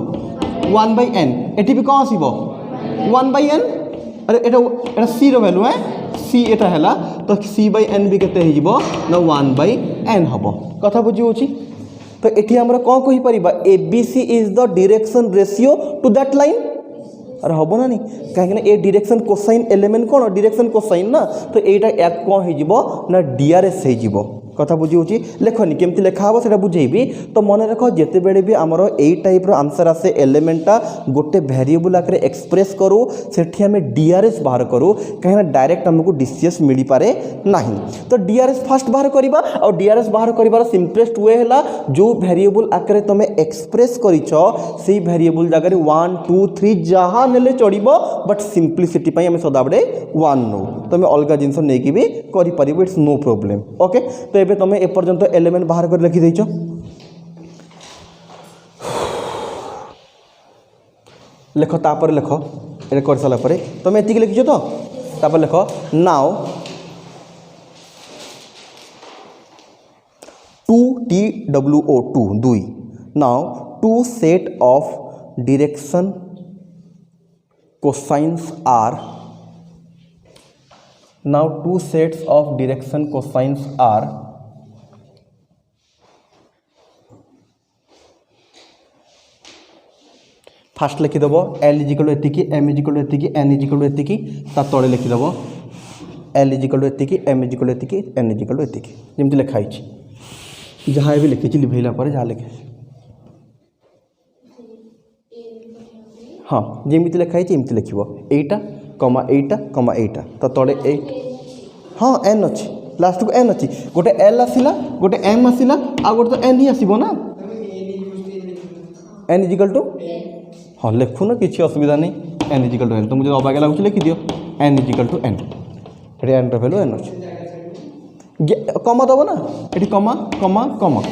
1 बाई N एठी भी कोन आसीबो 1 बाई N अरे एटा सी रो वैल्यू है सी एटा हैला तो सी बाई एन भी केते हिजिबो न 1 बाई एन हबो कथा बुझी होची तो एठी हमरा कोन कहि परिबा abc is the direction ratio to that line अरे हबो ना नहीं काहे ए डायरेक्शन कोसाइन एलिमेंट कोन डायरेक्शन कोसाइन ना तो एटा एक कोन हिजिबो ना डीआरएस हिजिबो कथा बुझी होची लेखनी केमती लेखा हम से बुझेबी तो मन रख जिते बड़े भी आमर यही टाइप आंसर आसे एलिमेंटा गोटे वेरिएबल आकर एक्सप्रेस करूँ सेठी आम डीआरएस बाहर करूँ कहीं डायरेक्ट आमको डीसीएस मिल पारे ना तो डीआरएस फास्ट बाहर करवा और डीआरएस बाहर कर सिंपलेस्ट वे है जो वेरिएबल आकर तुम एक्सप्रेस कर वेरिएबल जगह 1 2 3 जहाँ ने चढ़ो बट सिंपलीसिटी आम सदाबड़े 1 नौ तुम अलग जिनस नहीं भी कर इट्स नो प्रॉब्लम ओके तो ये तुम एपर्यंत एलिमेंट बाहर कर लिखी देच लेख तापर लेख ये कर सारापर तुम ये लिखिछ तो तापर लेख नाउ 2 दुई now 2 set of direction cosines are now 2 sets of direction cosines are first लिखिदेव L इजिकल एतिकी M इजिकल एतिकी N इजिकल एतिकी ता तले लिखिदेव L इजिकल एतिकी M इजिकल एतिकी N इजिकल एतिकी जेमती लिखाई जहाँ भी लिखी लिभेला पर जहाँ लिखे हाँ जमी लिखाई एमती लिख एटा कमा एटा तो तले 8 हाँ एन अच्छी लास्ट को एन अच्छी गोटे एल आसला गोटे एम आसला आ गोटे तो एन ही आसब ना एन इजिकल टू हाँ लिखु ना किसी असुविधा नहीं एन इजिकल टू एन तो मुझे अबाग्या लगुच लिखिद एन इजिकल टू एन ये एन रैल्यू एन अच्छे कमा दब ना ये कमा कमा कमा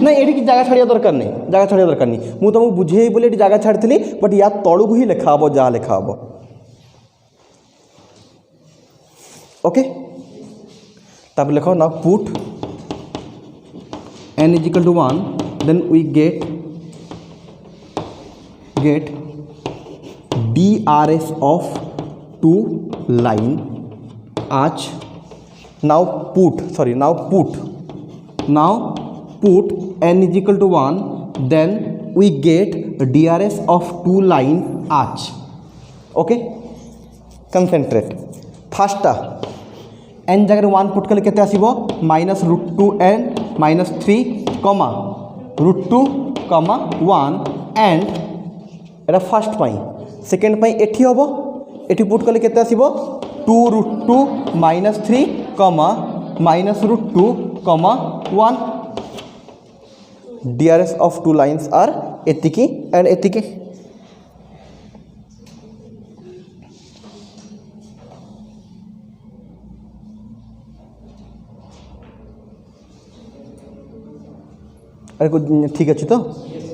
नहीं ये जगह छाड़िया दरकार नहीं जगह छाड़िया दरकार नहीं मुझे तुमको बुझे बोले जगह छाड़ी बट या तलू ही लिखा हम जहाँ लिखा हम ओके तब लिखो ना put n equal to 1 then we get DRS of 2 line आज now put n is equal to 1 then we get DRS of 2 line arch okay concentrate fast n जगह 1 पुट कले केते आसीबो -√2n -3 कमा √2 कमा 1 and Etah first pi second पाई एठी होबो एठी put कले केते आसीबो 2√2 -3 कमा -√2 कमा 1 DRS of 2 lines are एतिकी and एतिकी अरे ठीक अच्छे तो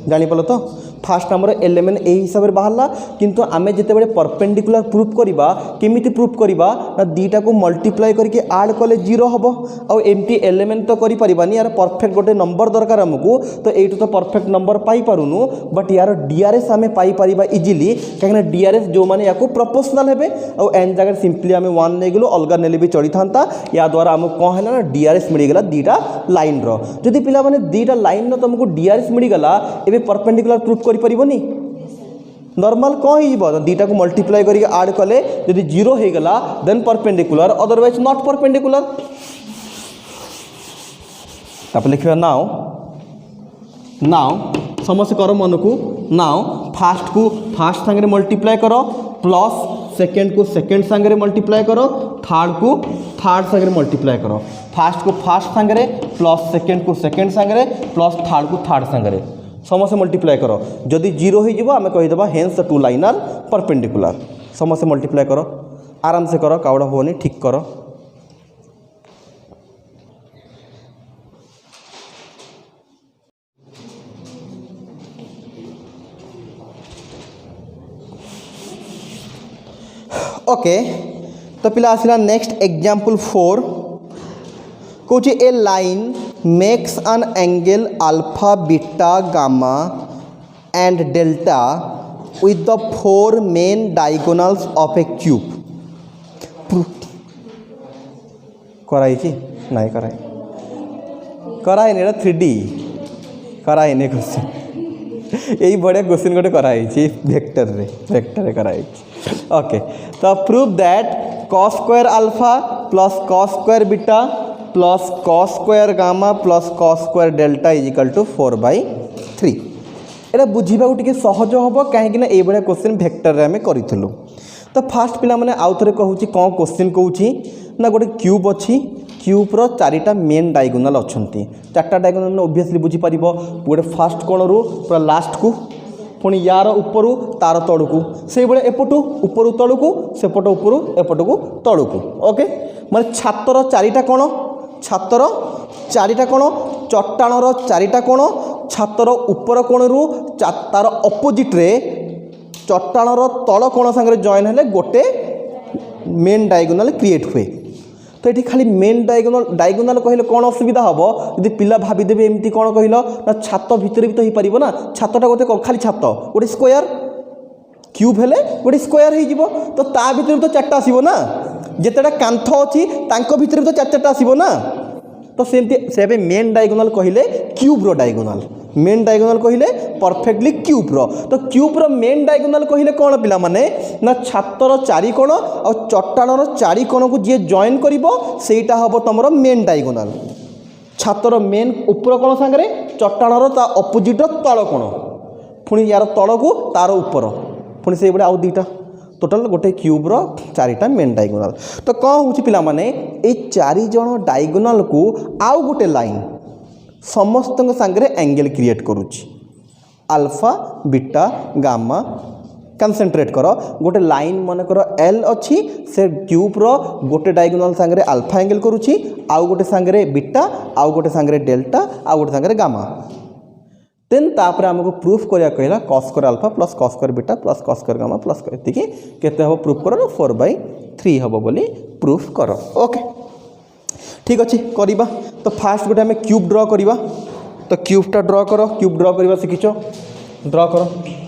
जानीपाल तो फास्ट आमर एलिमेंट यही हिसाब से बाहरला किंतु आमे जिते बड़े परपेंडिकुलर प्रूफ करवा केमिति प्रूफ करवा ना दीटा को मल्टीप्लाई करके ऐड कले 0 हम आउ एमती एलिमेंट तो करि परिबानी यार परफेक्ट गोटे नंबर दरकार हमको तो एटू तो परफेक्ट नंबर पाई पारुनु बट यार डीआरएस आमे पाई परिबा इजिली कहीं डीआरएस जो माने याको प्रोपोर्शनल हेबे आउ एन जगह सिंपली आमे 1 नै गेलो अलगा नेले भी चढ़ी थांता या द्वारा हमको कौन है ना डीआरएस मिल गला दीटा लाइन रो जदि पिला माने दीटा लाइन नो तुमको डीआरएस मिल गला एबे परपेंडिकुलर प्रूफ करि परिबोनी नॉर्मल कौन हो दीटा को मल्टीप्लाई करके ऐड कले यदि 0 हो गला then perpendicular otherwise not perpendicular तब लिखा नाउ समस्त कर मन को नाउ फास्ट को फास्ट सांगे मल्टीप्लाई करो प्लस सेकेंड को सेकेंड सांगे मल्टीप्लाई करो थर्ड को थर्ड सांगे मल्टीप्लाई करो फास्ट को फास्ट सांगे प्लस सेकेंड को सेकेंड सांगे प्लस थर्ड को थर्ड सांगे समस्त मल्टीप्लाई करो जदि 0 हो आम कहीदेवा हेन्स 2 लाइन आर परपेंडिकुलर समस्त मल्टीप्लाई करो आराम से करो कावड़ा होनी ठीक करो ओके तो पिला आसला नेक्स्ट एग्जांपल 4 कौच a line makes an angle alpha beta gamma and delta with the 4 main diagonals of a cube कराई ना कराई 3D कराई क्वेश्चन यही बढ़िया क्वेश्चन गोटे कराई वेक्टर कराई ओके तो prove that cos square alpha plus cos square beta plus cos square gamma plus cos square delta is equal to 4/3 एटा बुझीबा टिके सहज हम कहीं ये भाया क्वेश्चन भेक्टर आम करूँ। तो फास्ट पिला माने आउ थे कहूँ कौन क्वेश्चन कौन ना गोटे क्यूब अच्छी क्यूब्र 4टा मेन डायगोनाल अच्छा 4टा डायगोनाल ओबियसली बुझीपर गोटे फास्ट कोणरू पूरा लास्ट को पुणी यार उपरू तार तड़कू से भाई एपटू उपरू तड़कू सेपट उपरू एपटू तड़कू ओके माने छातर 4टा कोण छातर 4टा कोण चट्टाणर 4टा कोण छातर उपर कोणरू तार अपोजिट रे चट्टाणर तल कोण सांगे जॉइन हेले गोटे मेन डायगोनाल क्रिएट हुए। तो ये खाली मेन डायगोनाल कहले कौन असुविधा हम यदि पिला भावीदेवे एमती कौन कहल ना छात भितर भी तो हो पार ना छातटा गोटे खाली छात गोटे स्क्वायर क्यूब हेले गोटे स्क्वायर हो तो ता भितर भी तो 4टा आसो ना जितेटा कांथ अच्छी भितर भी तो 4-4टा आसो ना। तो सेमती से मेन डायगोनाल कहले क्यूब्र डायगोनाल मेन डायगोनाल कहले परफेक्टली क्यूब्र तो क्यूब्र मेन डायगोनाल कहले कौन पिला माने ना छातर 4 कोण और चट्टाणर 4 कोण को जी जॉइन करिवो सेटा हबो तमरो मेन डायगोनाल छातर मेन ऊपर कोण सांगरे चट्टाणर ता अपोजिट तळ कोण पुणी यार तळ को तार ऊपर पुणी से बडे आउ दीटा टोटाल गोटे क्यूब्र 4टा मेन डायगोनाल। तो कौन होची पिला माने ए 4 जण डायगोनाल को आउ गोटे लाइन समस्त सांगे एंगल क्रिएट करुच्ची अल्फा बीटा गामा कनसेंट्रेट कर गोटे लाइन मनकर एल अच्छी से क्यूब्र गोटे डायगोनाल सांगे अल्फा एंगल करुच्ची आउ गोटे सांगे बीटा आउ गोटे सांगे डेल्टा आउ गोटे सांगे गामा देन तापर आमको प्रूफ करा कहला cos square alpha plus cos square beta plus cos square gamma plus एतिकी केते हम प्रूफ कर 4/3 हम बोली प्रूफ कर ओके ठीक अच्छे करवा। तो फास्ट गोटे आम क्यूब ड्र करवा तो क्यूबटा ड्र कर क्यूब ड्र करवा शिखिच ड्र कर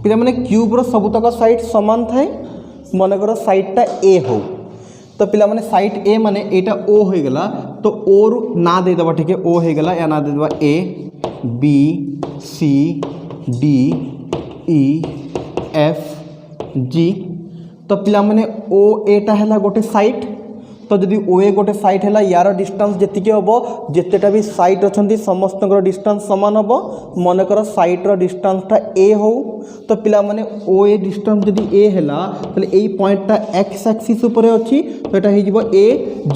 पिला माने क्यूब्र सबुतक साइड सामान थाए मनकर साइडटा ए हो तो पिला माने साइड ए माने एटा ओ हो गला तो ओ रु ना दे दबा ठीक है ओ हो गला या ना दे दबा A B C D E F G तो पिला माने ओ एटा हैला गोटे साइड तो जदि ओ ए गोटे साइड है यार डिस्टेंस जी हम जितेटा भी साइड अच्छा समस्त डिस्टेंस सामान हम मनकर साइड्र डिस्टेंसटा ए हो तो पिला माने ओ ए डिस्टेंस जदि ए है तो यही पॉइंटटा एक्स एक्सिस उपर अच्छी तो यहाँ हो ए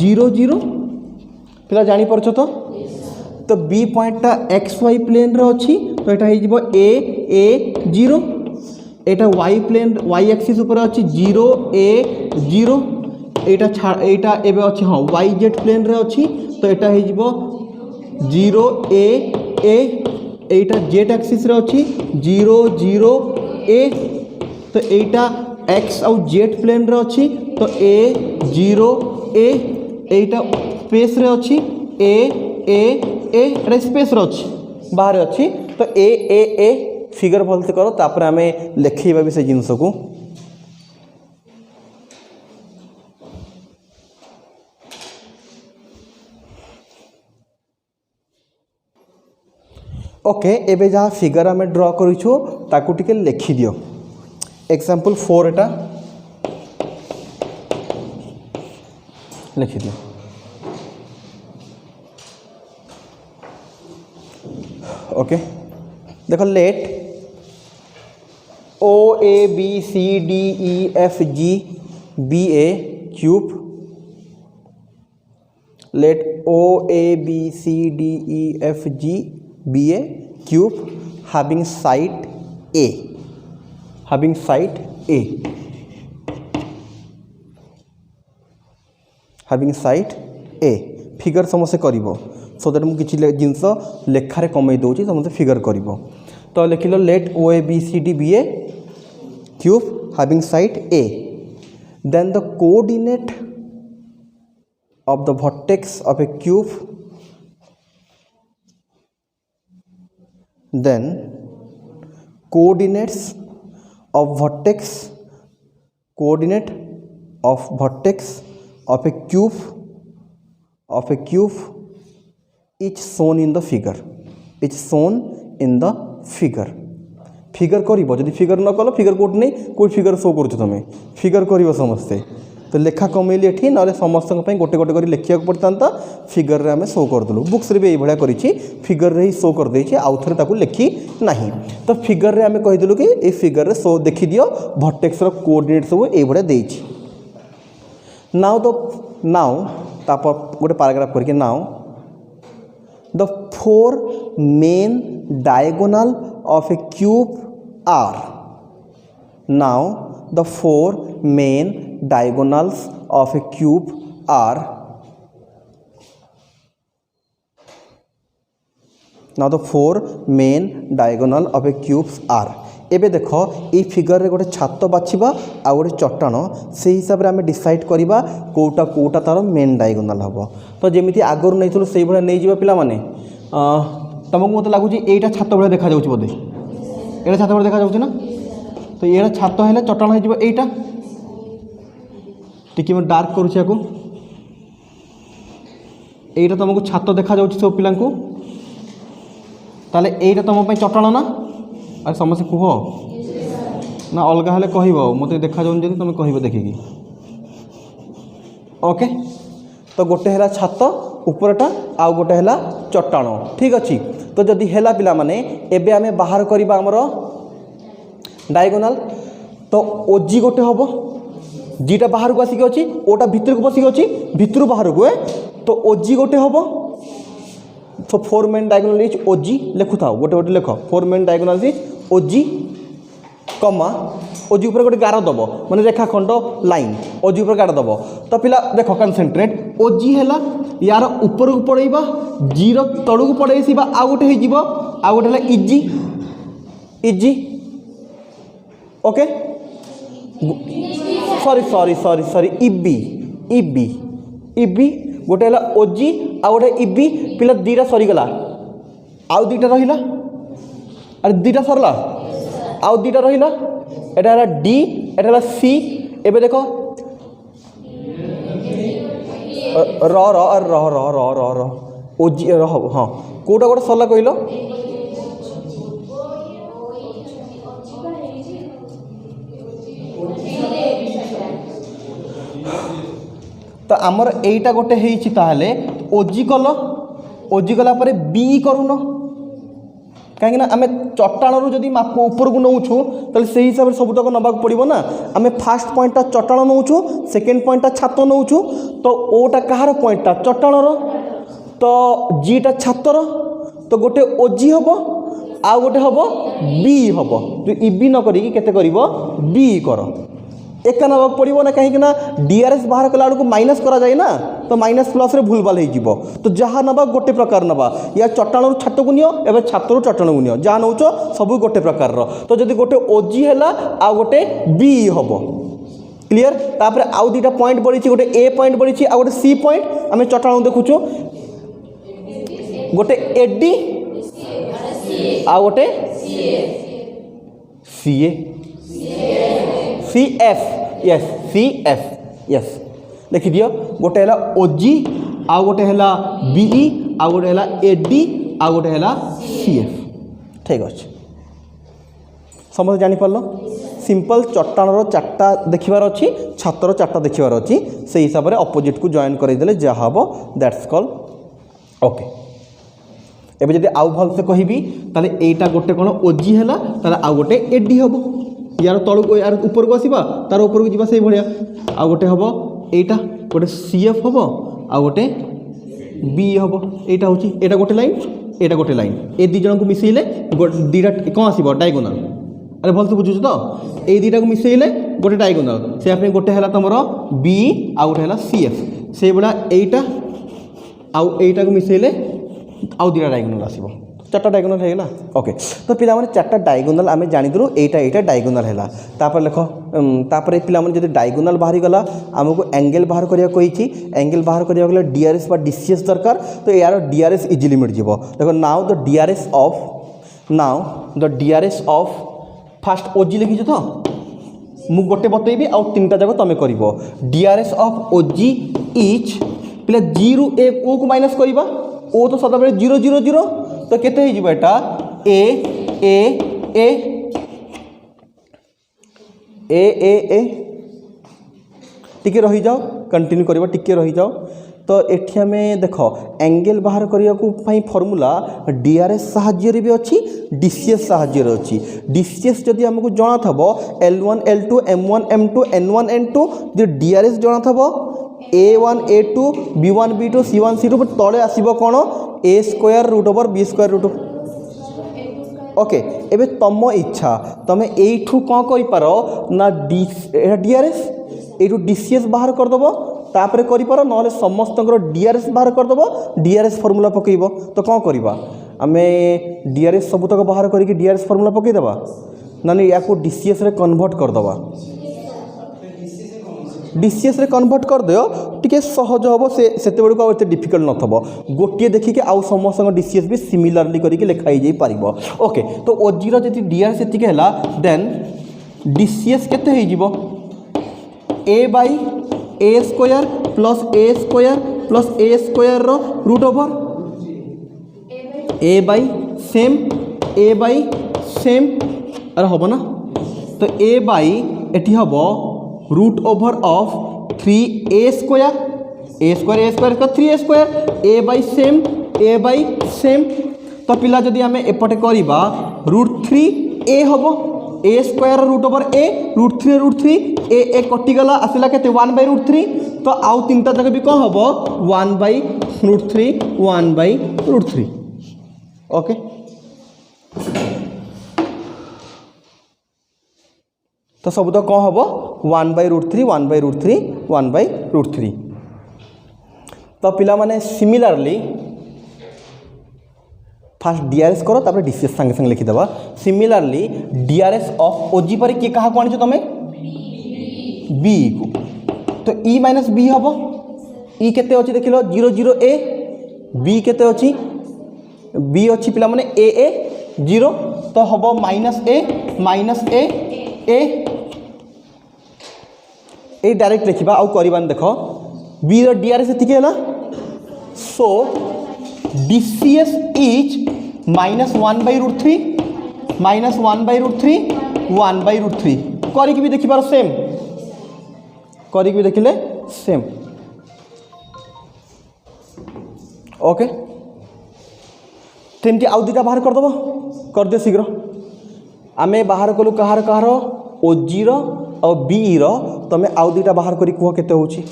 0 0 पिला जापर तो बी पॉइंटटा एक्स वाई प्लेन रे अच्छी तो यहाँ हो ए 0 iota y plane Y axis उपर अच्छी 0 a 0 एटा एबे अच्छी हाँ वाई जेड प्लेन रे अच्छी तो यहाँ हो 0 a a Etah Z axis रे अच्छी 0 0 a तो एटा एक्स आउ जेड प्लेन रे अच्छी तो a 0 a एटा स्पेस रे अच्छी a a a Etah space रे अच्छी बाहर अच्छी तो a फिगर भल से करो तापर आम लिखेबा भी से जिनस को ओके एबे जहाँ फिगर आम ड्र करूँ ताकू टिके लिखि दियो एग्जांपल 4 एटा लिखि दियो ओके देखो let O A B C D E F G B A cube let O A B C D E F G B A cube having side A having site A figure समस्ते करिवो so that मु किछि जिंस लेखारे कमई दउछि समस्ते figure करिवो तो लिखिलो late OABCD be a cube having site A then the coordinate of the vertex of a cube then coordinate of vertex of a cube is shown in the figure figure करिवो जदि figure न कल figure coat नहीं कोई figure show करूछ तुम figure करिवो समस्ते तो लेखा कमेली एठी ना समस्त गोटे गोटे कर लिखा पड़ता फिगर रे आम शो करदेलु बुक्स रे भी ये करी फिगर रे ही शो कर देछि आउ थरे ताकू लिखी नहीं तो फिगर रे आम कहीदेलु कि ए फिगर रे शो देखि दियो वर्टेक्स रो कोऑर्डिनेट सब ए भलिया देछि नाउ तापर गोटे पैराग्राफ करके now the four main diagonal of a cube are now the four main diagonals of a cube are एबे देख ये फिगर रे गोटे छात बाछिबा आ गोटे चट्टाण से हिसाब रे आमे डिसाइड करिबा कोटा कोटा तार मेन डायगोनल हबो तो जेमिति आगर नैथुलु सेही भले नै जिबा पिला माने तुमको मत लगुच यहीटा छात भाई देखा बोधे ये छात भाई देखा ना तो ये छात है चट्टाण होईटा टी मैं डार्क करुँचा यहीटा तुमको छात देखा सब पिला ताले यहीटा तुम चट्टाण ना अरे समस्या कह ना अलग हेल्ले कह मत देखा जाऊँ जब तुम कह देखिकी ओके तो गोटे है छात उपरटा आउ गोटे है चट्टाण ठीक अच्छी तो जदि है पिला माने एबे आमे बाहर करबा हमर डायगोनल तो ओजी गोटे हम जीटा बाहर को आसिक अच्छी ओटा भितर को पसिक अच्छी भितर बाहर को तो ओजी गोटे हम तो फोर मेन डायगोनल इज ओजी लिखु था गोटे गोटे लिख फोर मेन डायगोनल इज ओजी कमा ओजी ऊपर गोटे गार दब माने रेखाखंड लाइन ओजी ऊपर गार दब तो पिला देख कनसेंट्रेट ओजी है यार ऊपर को पड़ेबा जीरो तलू को पड़ेबा आ गोटे आ गोटे है easy easy okay sorry sorry sorry sorry इबी इबी इबी गोटे है ओजी आ गोटे इबी पिला दीटा सरीगला आउ दीटा रहिला अरे दीटा सरला आउ दीटा रहिला एटा है डी एटा है सी एबे देखो र र र र र र र ओजी रह हाँ कोटा गोटे सरला कहल तो आमर एटा गोटे हेइछि ताहले ओजी कला परे बी करूनो कहीं आम चट्टाणु जदि माप ऊपर को नौछू तो से हिसाब से सबूतक नवाक पड़ो ना आम फास्ट पॉइंटा चट्टाण नौछू सेकेंड पॉइंटा छात नौछू तो ओटा कहार पॉइंटा चट्टाणर तो जीटा छातर तो गोटे ओजी हम आ गोटे हम बी हम जो इबी न करी केते करिवो बी कर एका नवाक पड़ो ना कहीं डीआरएस बाहर कला को माइनस करा जाए ना तो माइनस प्लस रे भूल भाल हो तो जहाँ नवा गोटे प्रकार नवा या चट्टाणु छात को नियो एवं छातरू चट्टाण को नियो जहाँ नौ सब गोटे प्रकार तो जब गोटे ओजी है आ गोटे बी हम क्लीयर तापर आउ दुटा पॉइंट बढ़ी गोटे ए पॉइंट बढ़ी आ गोटे सी पॉइंट आम चट्टाणु देखुचु गोटे एडी आ गोटे CA C F yes C F yes लिखि दियो गोटे है ओजी आ गोटे है बीई आ गोटे है एडी आ गोटे है सी एफ ठीक अच्छे समझ जापर सिंपल चट्टाणर चार्टा देखार अच्छी छातर चार्टा देखार अच्छी से हिसाब से अपोजिट को जॉइन करदेले जहाँ हम दैट्स कॉल ओके एबे जदि आउ भल से कहबी ताले एटा गोटे कोन ओजी हैला ताले आ गोटे एडी हबो यार तळु को यार ऊपर को आसीबा तार ऊपर को जीवा से भड़िया आ गोटे हबो एटा गोटे सीएफ हबो आ गोटे बी हबो एटा होची एटा गोटे लाइन ए दी जन को मिसेइले दीटा कोन आसीबो डायगोनल अरे भल से बुझुछ तो ए दीटा को मिसेइले गोटे डायगोनल से आपने गोटे हैला तमरो बी आ गोटे हैला सीएफ से भाया यहीटा आईटा को मिसेले आउ दुटा डायगोनाल आसो चार्टा डायगोनाल होगा ओके। तो पिला माने चार्टा डायगोनाल आम जानीदलु एटा डायगोनाल है तापर लेख तापर पिला माने जदि डायगोनाल बाहरी गला आमको एंगल बाहर करिया कहिछि एंगल बाहर करिया गले डीआरएस बा डीसीएस दरकार तो यार डीआरएस इजिली मिल जिवो। देखो now the DRS of first OG लिखिछ तो मु गोटे बतैबी आउ तीनटा जाक तमे करिवो। डीआरएस ऑफ ओजी इज पिला 0 ए ओ को माइनस करिबा ओ तो सदा बेले 0 0 0 तो केते हो एटा ए ए ए ए ए ए टिके रही जाओ कंटिन्यू करबा टिके रही जाओ। तो एठी हमें देख एंगल बाहर करिया को पई फार्मूला डीआरएस साहाଯ୍य रे भी अछि डीसीएस साहाଯ୍य रे अछि। डीसीएस जदि हमको जणा थबो L1 L2 M1 M2 N1 N2 जे डीआरएस जणा थबो A1 A2 B1 B2 C1 C2 तले आसीबो कोन a square root over b square root okay. एबे तम इच्छा तमे एठू कौन करि पारो ना डीआरएस एठू डीसीएस बाहर कर दबो तापर करि पारो नले समस्त डीआरएस बाहर कर दबो डीआरएस फार्मूला पकेइबो। तो कौन करबा आमे डीआरएस सब तक बाहर करके डीआरएस फार्मूला पकई दबा ना या को डीसीएस रे कन्वर्ट कर दबा। डीसीएस रे कन्वर्ट कर दियो टिके सहज हम से बेलू आते डिफिकल्ट नथबो गोटे देखिके आउ समस्त डीसीएस भी सिमिलरली करके लिखाई जाई पारिबो ओके। तो ओजी रो जति डीआरएस एतिके हला देन डीसीएस केते होई जिवो a by a square plus a square रो root over a by same अरे हम ना तो a बाई एटी हम root over of 3a square 3a square a by same. तो पिला जदि आम एपटे करवा √3a हम a square root over a √3 a कटिगला आसला के 1/√3 तो आउ तीनटा जगह भी कौन हम 1/√3 ओके। तो सब तो कौन हम 1/√3 तो पिला माने सिमिलरली फास्ट डीआरएस करो तापर डीसीएस संगे संगे लिखिदेवा। सिमिलरली डीआरएस ऑफ ओजी पर किए क्या आनी तुम बी को तो ई माइनस बी हम ई केते अच्छी देख लो 0 0 ए बी केते अच्छी बी अच्छी पिला माने ए 0 तो हम माइनस ए डायरेक्ट लिखा आउ करवान देख बी रो डीआरएस एतिके हला सो डीसीएस इज -1/√3 करके भी देखिबार सेम करके भी देखिले सेम ओके। तेमती आउ दुटा बाहर कर दबो कर दे शीघ्र आमे बाहर कलु कहार कहार ओजी रो और बी रो तमे आउ दुटा बाहर करी कुह केते होची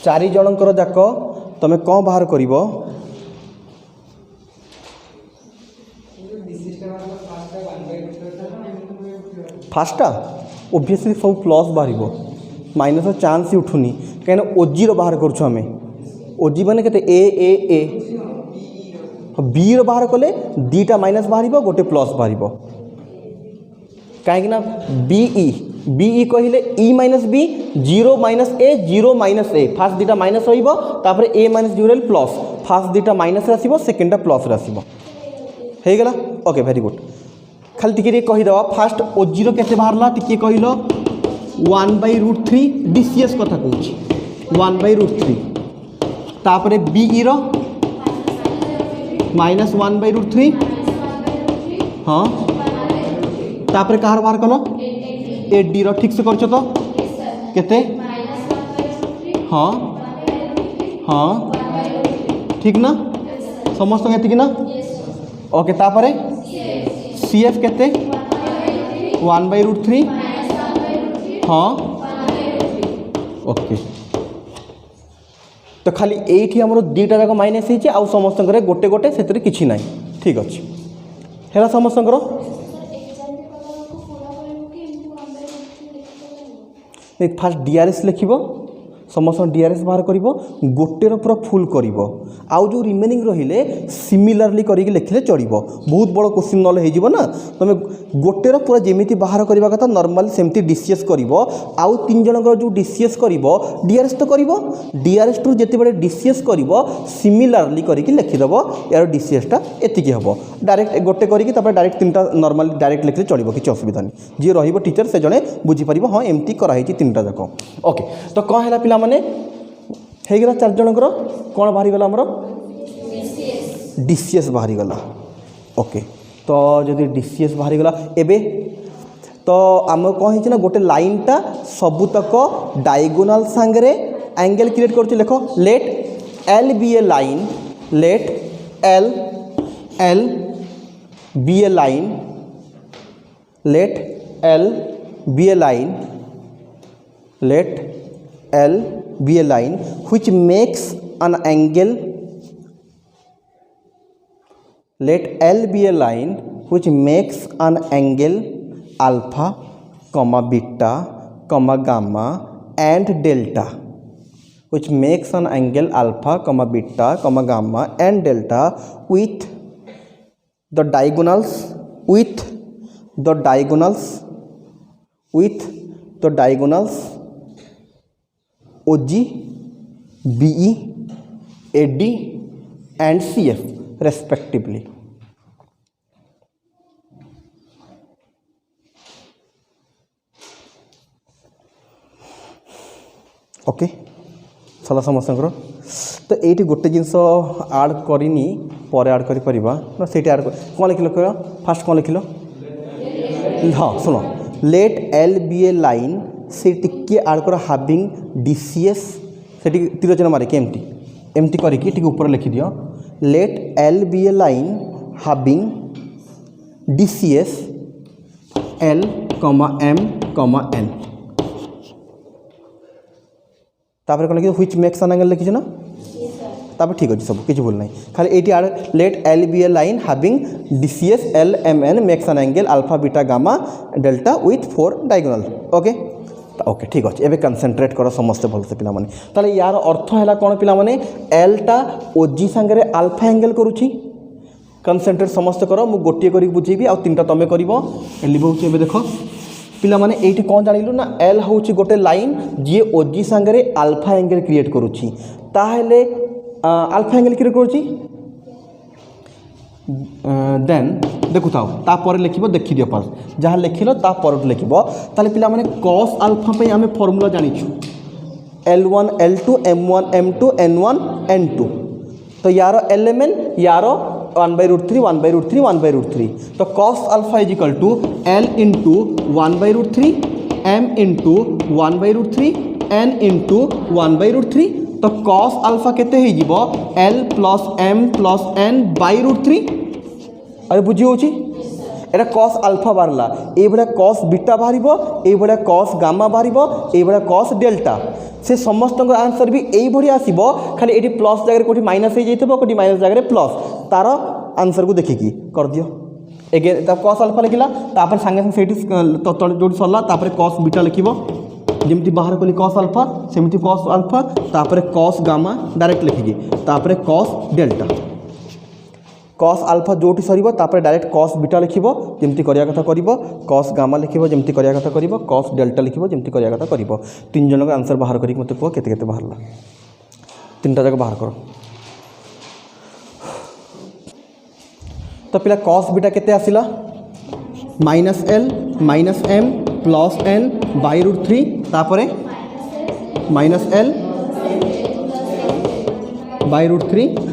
चारि जनकर जाक तमे कौन बाहर करिवो फास्टा ओबियसली सब प्लस बाहर माइनस चांस ही उठुनी कहीं ओजी रो बाहर करूँ आम ओजी मैंने के ए बी रो बाहर कले दीटा माइनस बाहर गोटे प्लस बाहर कहीं बीई कहले ई माइनस बी 0 माइनस ए फास्ट दीटा माइनस रहा ए माइनस 0 प्लस फास्ट दीटा माइनस आसो सेकेंडा प्लस हो गला ओके वेरी गुड। खाली टिके कहीदेवा फास्ट ओजी रो केते बाहरला टिके कहलो 1/√3 डीसीएस कथा कहूँ 1/√3 तापरे बीई रो -1/√3 हाँ तापरे कहार बाहर कल एडी रो ठीक से करछो तो केते हाँ हाँ ठीक ना समस्त एतिक ना ओके। तापरे सीएफ केते 1/√3 हाँ ओके। तो खाली एठी हमरो दीटा जाक माइनस होइचे आउ समस्त गोटे गोटे से किछि नाही। ठीक अच्छे है समस्त फास्ट डीआरएस लिख समस्त डीआरएस बाहर कर गोटेर पूरा फुल कर आउ जो रिमेनिंग रहिले सिमिलरली करके लिखले चढ़ो बहुत बड़ क्वेश्चन ना ना तुम गोटेर पूरा जमी बाहर करवा कथा नॉर्मल सेमती डीसीएस कर आउ तीन जनकर जो डीसीएस कर डीआरएस तो कर डीआरएस टू जिते बड़े डीसीएस कर सिमिलरली करके लिखिदेव यार डीसीएसटा एतिक हम डायरेक्ट गोटे करके डायरेक्ट तीन टा नॉर्मल डायरेक्ट लिखले चढ़ो किसी असुविधा नहीं जी रही टीचर से जड़े बुझीपर हाँ एमती कराई तीन टा जाक ओके तो कौन है पिला माने हेगला चार जनकर कौन बाहरी गला हमर डीसीएस बाहरी गला ओके तो जदि डीसीएस बाहरी गला एबे तो आम कौन है गोटे लाइनटा सबुतक डायगोनाल सांगरे एंगल क्रिएट कर लेख let L B A line let L B A line let L B A line let L be a line which makes an angle let L be a line which makes an angle alpha comma beta comma gamma and delta which makes an angle alpha comma beta comma gamma and delta with the diagonals OG, BE, AD and CF respectively. Okay सला समस्त तो ये गोटे जिनस आड करनी पर आड कर ना से आड कौन लिखल कह फास्ट कौन लिखल हाँ शुण लेट एल बी ए लाइन से टिके आड कर हाविंग डीसीएस से तीर चिन्ह मारिक एमती एमती करके ऊपर लिखि दियो लेट एल बी ए line having DCS L M N तापर कौन लिखी व्हिच मेक्स एन एंगल लिखी ना तापर ठीक अच्छे सब किसी भूल ना खाली ये आड let L B A line having DCS L M N makes an angle alpha beta gamma delta with 4 diagonal okay okay ठीक अच्छे एवं कनसेंट्रेट कर समस्ते भलसे पे यार अर्थ है कौन पे एलटा ओजी सांगे आल्फा एंगल करुच्ची कनसेंट्रेट समस्ते कर मुझे गोटे कर बुझेबी आ तीन टा तुम कर लिखे देख पिलामाने एठी कौन जानिलु ना एल हूँ गोटे लाइन जी ओजी सांगे आल्फा एंगल क्रिएट करुच्ची ताहेले आल्फा एंगल क्रिएट करुच्ची देन देखु था तापर लिख देखी दियो पास जहाँ लिखल तापर लिख ताले पिला माने cos अल्फा पे आम formula जानिछु L1 L2 M1 M2 N1 N2 तो यार एलिमेंट यार 1/√3 1/√3 1/√3 तो cos अल्फा is equal to L into 1/√3 M into 1/√3 N into 1/√3 तो cos अल्फा केते हो जीवो L plus M plus N /√3 अरे बुझी होची एटा cos अल्फा बाहरला ए भला cos बीटा बाहरिबो ए भला cos गामा बाहरिबो ए भला cos डेल्टा से समस्त आंसर भी यही भाई आसो खाली ये प्लस जगह कौटी माइनस हो जाइए कौटी माइनस जगह प्लस तार आंसर को देखिकी कर दियो एगेन cos अल्फा लिखला तापर सांगे संगे जो सरला तापर cos बीटा लिखिबो जमती बाहर कली cos अल्फा सेमती cos अल्फा तापर cos गामा डायरेक्ट लिखिकी तापर cos डेल्टा cos अल्फा जोटी सरीबो तापर डायरेक्ट cos बीटा लिखिबो जमती करिया कथा करिबो cos गामा लिखिबो जमती करिया कथा करिबो cos डेल्टा लिखिबो जमती करिया कथा करिबो तीन जन का आंसर बाहर करिक मते को केते केते बाहरला तीनटा जगह बाहर करो तो पिला cos बीटा केते आसिला -l -m प्लस n /√3 तापरे -l /√3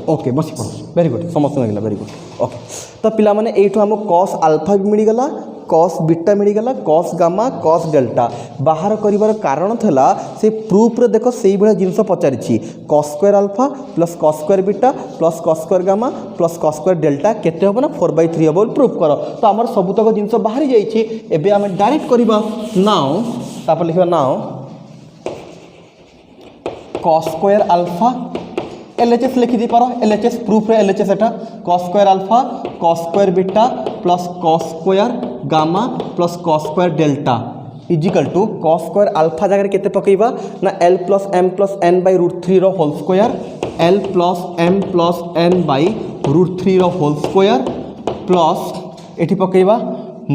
ओके बस पढ़ो वेरी गुड समस्त मिलला वेरी गुड ओके तो पिला माने एठो हम cos अल्फा भी मिलगला cos बीटा मिलगला cos गामा cos डेल्टा बाहर करिवार कारण थला से प्रूफ रे देखो सेही बडा जिंस पचारिछि cos square alpha plus cos square beta plus cos square gamma plus cos square delta केते होबो ना 4/3 होबो प्रूफ करो तो हमर सबुतक जिंस बाहर जाइछि एबे हम डायरेक्ट करिबा नाउ तापर लिखबा now cos square alpha LHS लिखिदी पार LHS प्रूफ रे LHS एटा cos square alpha cos square beta plus cos square gamma plus cos square delta equal to cos square alpha जगह केते पकेबा ना l plus m plus n by root 3 रो whole square l plus m plus n by root 3 रो whole square plus एठी पकेबा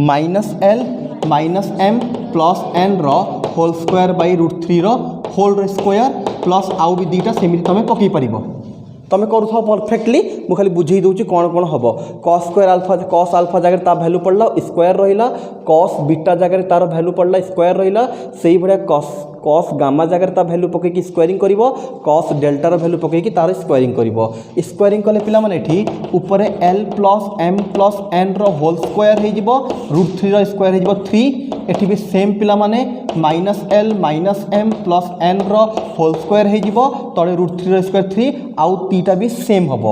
minus l minus m plus n रो whole square by root 3 रो होल स्क्वायर प्लस आउ भी दुईटा सेमती तुम पकई पार तुम करूँ परफेक्टली मुझे खाली बुझे दूसरी कौन कौन हम cos square alpha cos alpha जगह ता भैल्यू पड़ला स्क्वायर रहा cos बीटा जगह तार भैल्यू पड़ला स्क्वायर रहा से भाया cos गामा जगह ता भैल्यू पकईकि स्क्वायरिंग कर cos डेल्टार भैल्यू पकईकि तार स्क्वायरिंग कर स्क्वायरिंग कले पिला माने एठी ऊपर l plus m plus n रो होल स्क्वायर हो रूट 3 रो स्क्वायर हो 3 एठी भी सेम पिला माने minus l minus m plus n रो होल स्क्वायर हो तले रूट 3 रो स्क्वायर 3 आउ तीटा भी सेम हम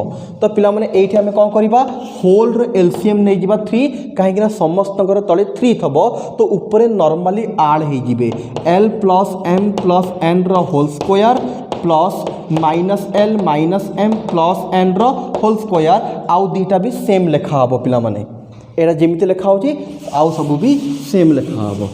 तो पिला माने एठी हमें कौन करबा होल रो एलसीएम नै जिबा 3 काहेकि ना समस्त तले 3 थबो तो ऊपर नॉर्मली आड हो जिवे l plus m plus n रो whole square plus minus l minus m plus n रो होल स्क्वायर आउ दीटा भी सेम लेखा हम पिला माने एरा जेमिति लेखा होची आउ सब भी सेम लेखा हम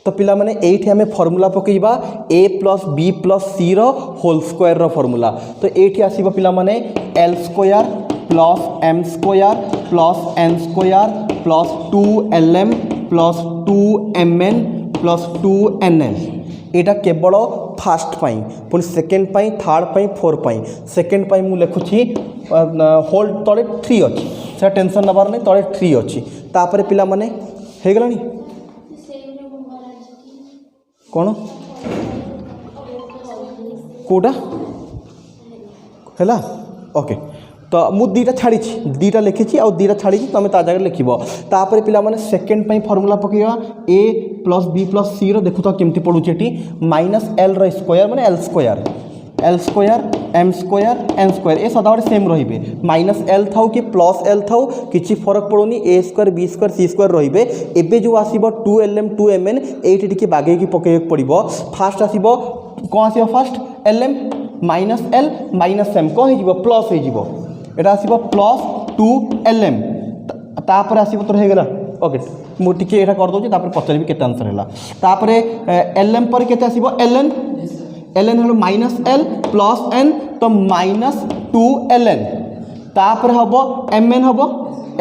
तो पिला माने एठी हमें फॉर्मूला पकेबा a plus b plus c रो होल स्क्वायर रो फॉर्मूला तो एठी आसीबो पिला माने l square plus m square plus n square plus 2lm plus 2mn plus 2nn एटा केवल फास्ट पाई पुणी सेकेंड पाई थर्ड पाई फोर पाई सेकेंड पाई मु लिखुची होल तले 3 अच्छी से टेंशन नबार नहीं तले 3 अच्छी तापर पिला माने हे गलानी कौन कोटा है ओके तो मु दीटा छाड़ी दीटा लिखी आउ दीटा छाड़ी तुम ता जगह लिखब तापर पिला माने सेकेंड पाई फॉर्मूला पकेबा a plus b plus c रो देखु तो केमती पड़ुचे एटी माइनस l रो स्क्वायर माने l square m square n square ए सदाबे सेम रहिबे माइनस l थाउ कि प्लस l थाउ किछि फरक पड़ोनी a square b square c square रहिबे एबे जो आसीबो 2lm 2mn एटी टिके बागे की पकेय पड़िबो फास्ट आसीबो कोन आसीबो first lm minus l minus m को हिजिबो प्लस हिजिबो एटा आसीबो प्लस 2lm तापर आसीबो तोर हे गेला ओके मु टिके एटा कर दोची तापर पचरबी केते आंसर हैला तापर lm पर केते आसीबो ln hello minus l plus n तो माइनस 2ln तापर हबो mn हबो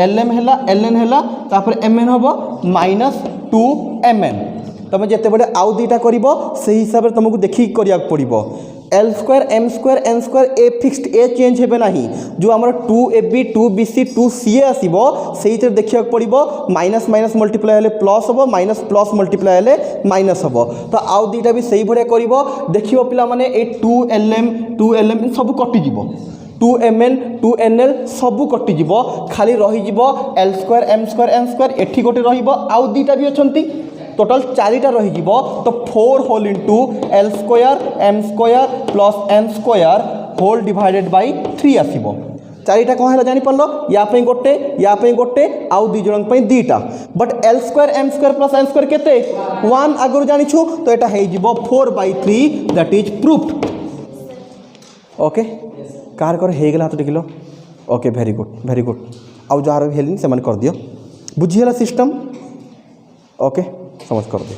lm हैला ln हैला तापर mn हबो माइनस 2mn तुम जिते बड़े आउ दीटा कर से हिसाब से तुमको देखिक करिया पड़ो l square m square n square ए फिक्स्ड ए चेंज हे ना जो आम 2ab 2bc 2ca आसो से देखा पड़ो माइनस माइनस मल्टीप्लाई हेले प्लस हम माइनस प्लस मल्टीप्लाई हेले माइनस हम तो आउ दीटा भी से भाया कर देखिए पिला माने 2lm सब कटिज 2mn 2nl सब कटिज खाली रही l square m square n square एठी गोटे रउ दीटा भी अच्छा टोटाल 4टा रही तो 4 whole into l square m square plus n square whole divided by 3 आसीबो 4टा कौन है जानी पार्लो या गोटे आउ दी जन दीटा but l square m square plus n square केते 1 आगु जानिछु तो एटा हे जिवो 4/3 दैट इज प्रूफ्ड ओके कार कर हे गेला तो देखिलो ओके वेरी गुड आउ जार हेलिन से मन कर दियो बुझियला सिस्टम ओके समझ कर दे।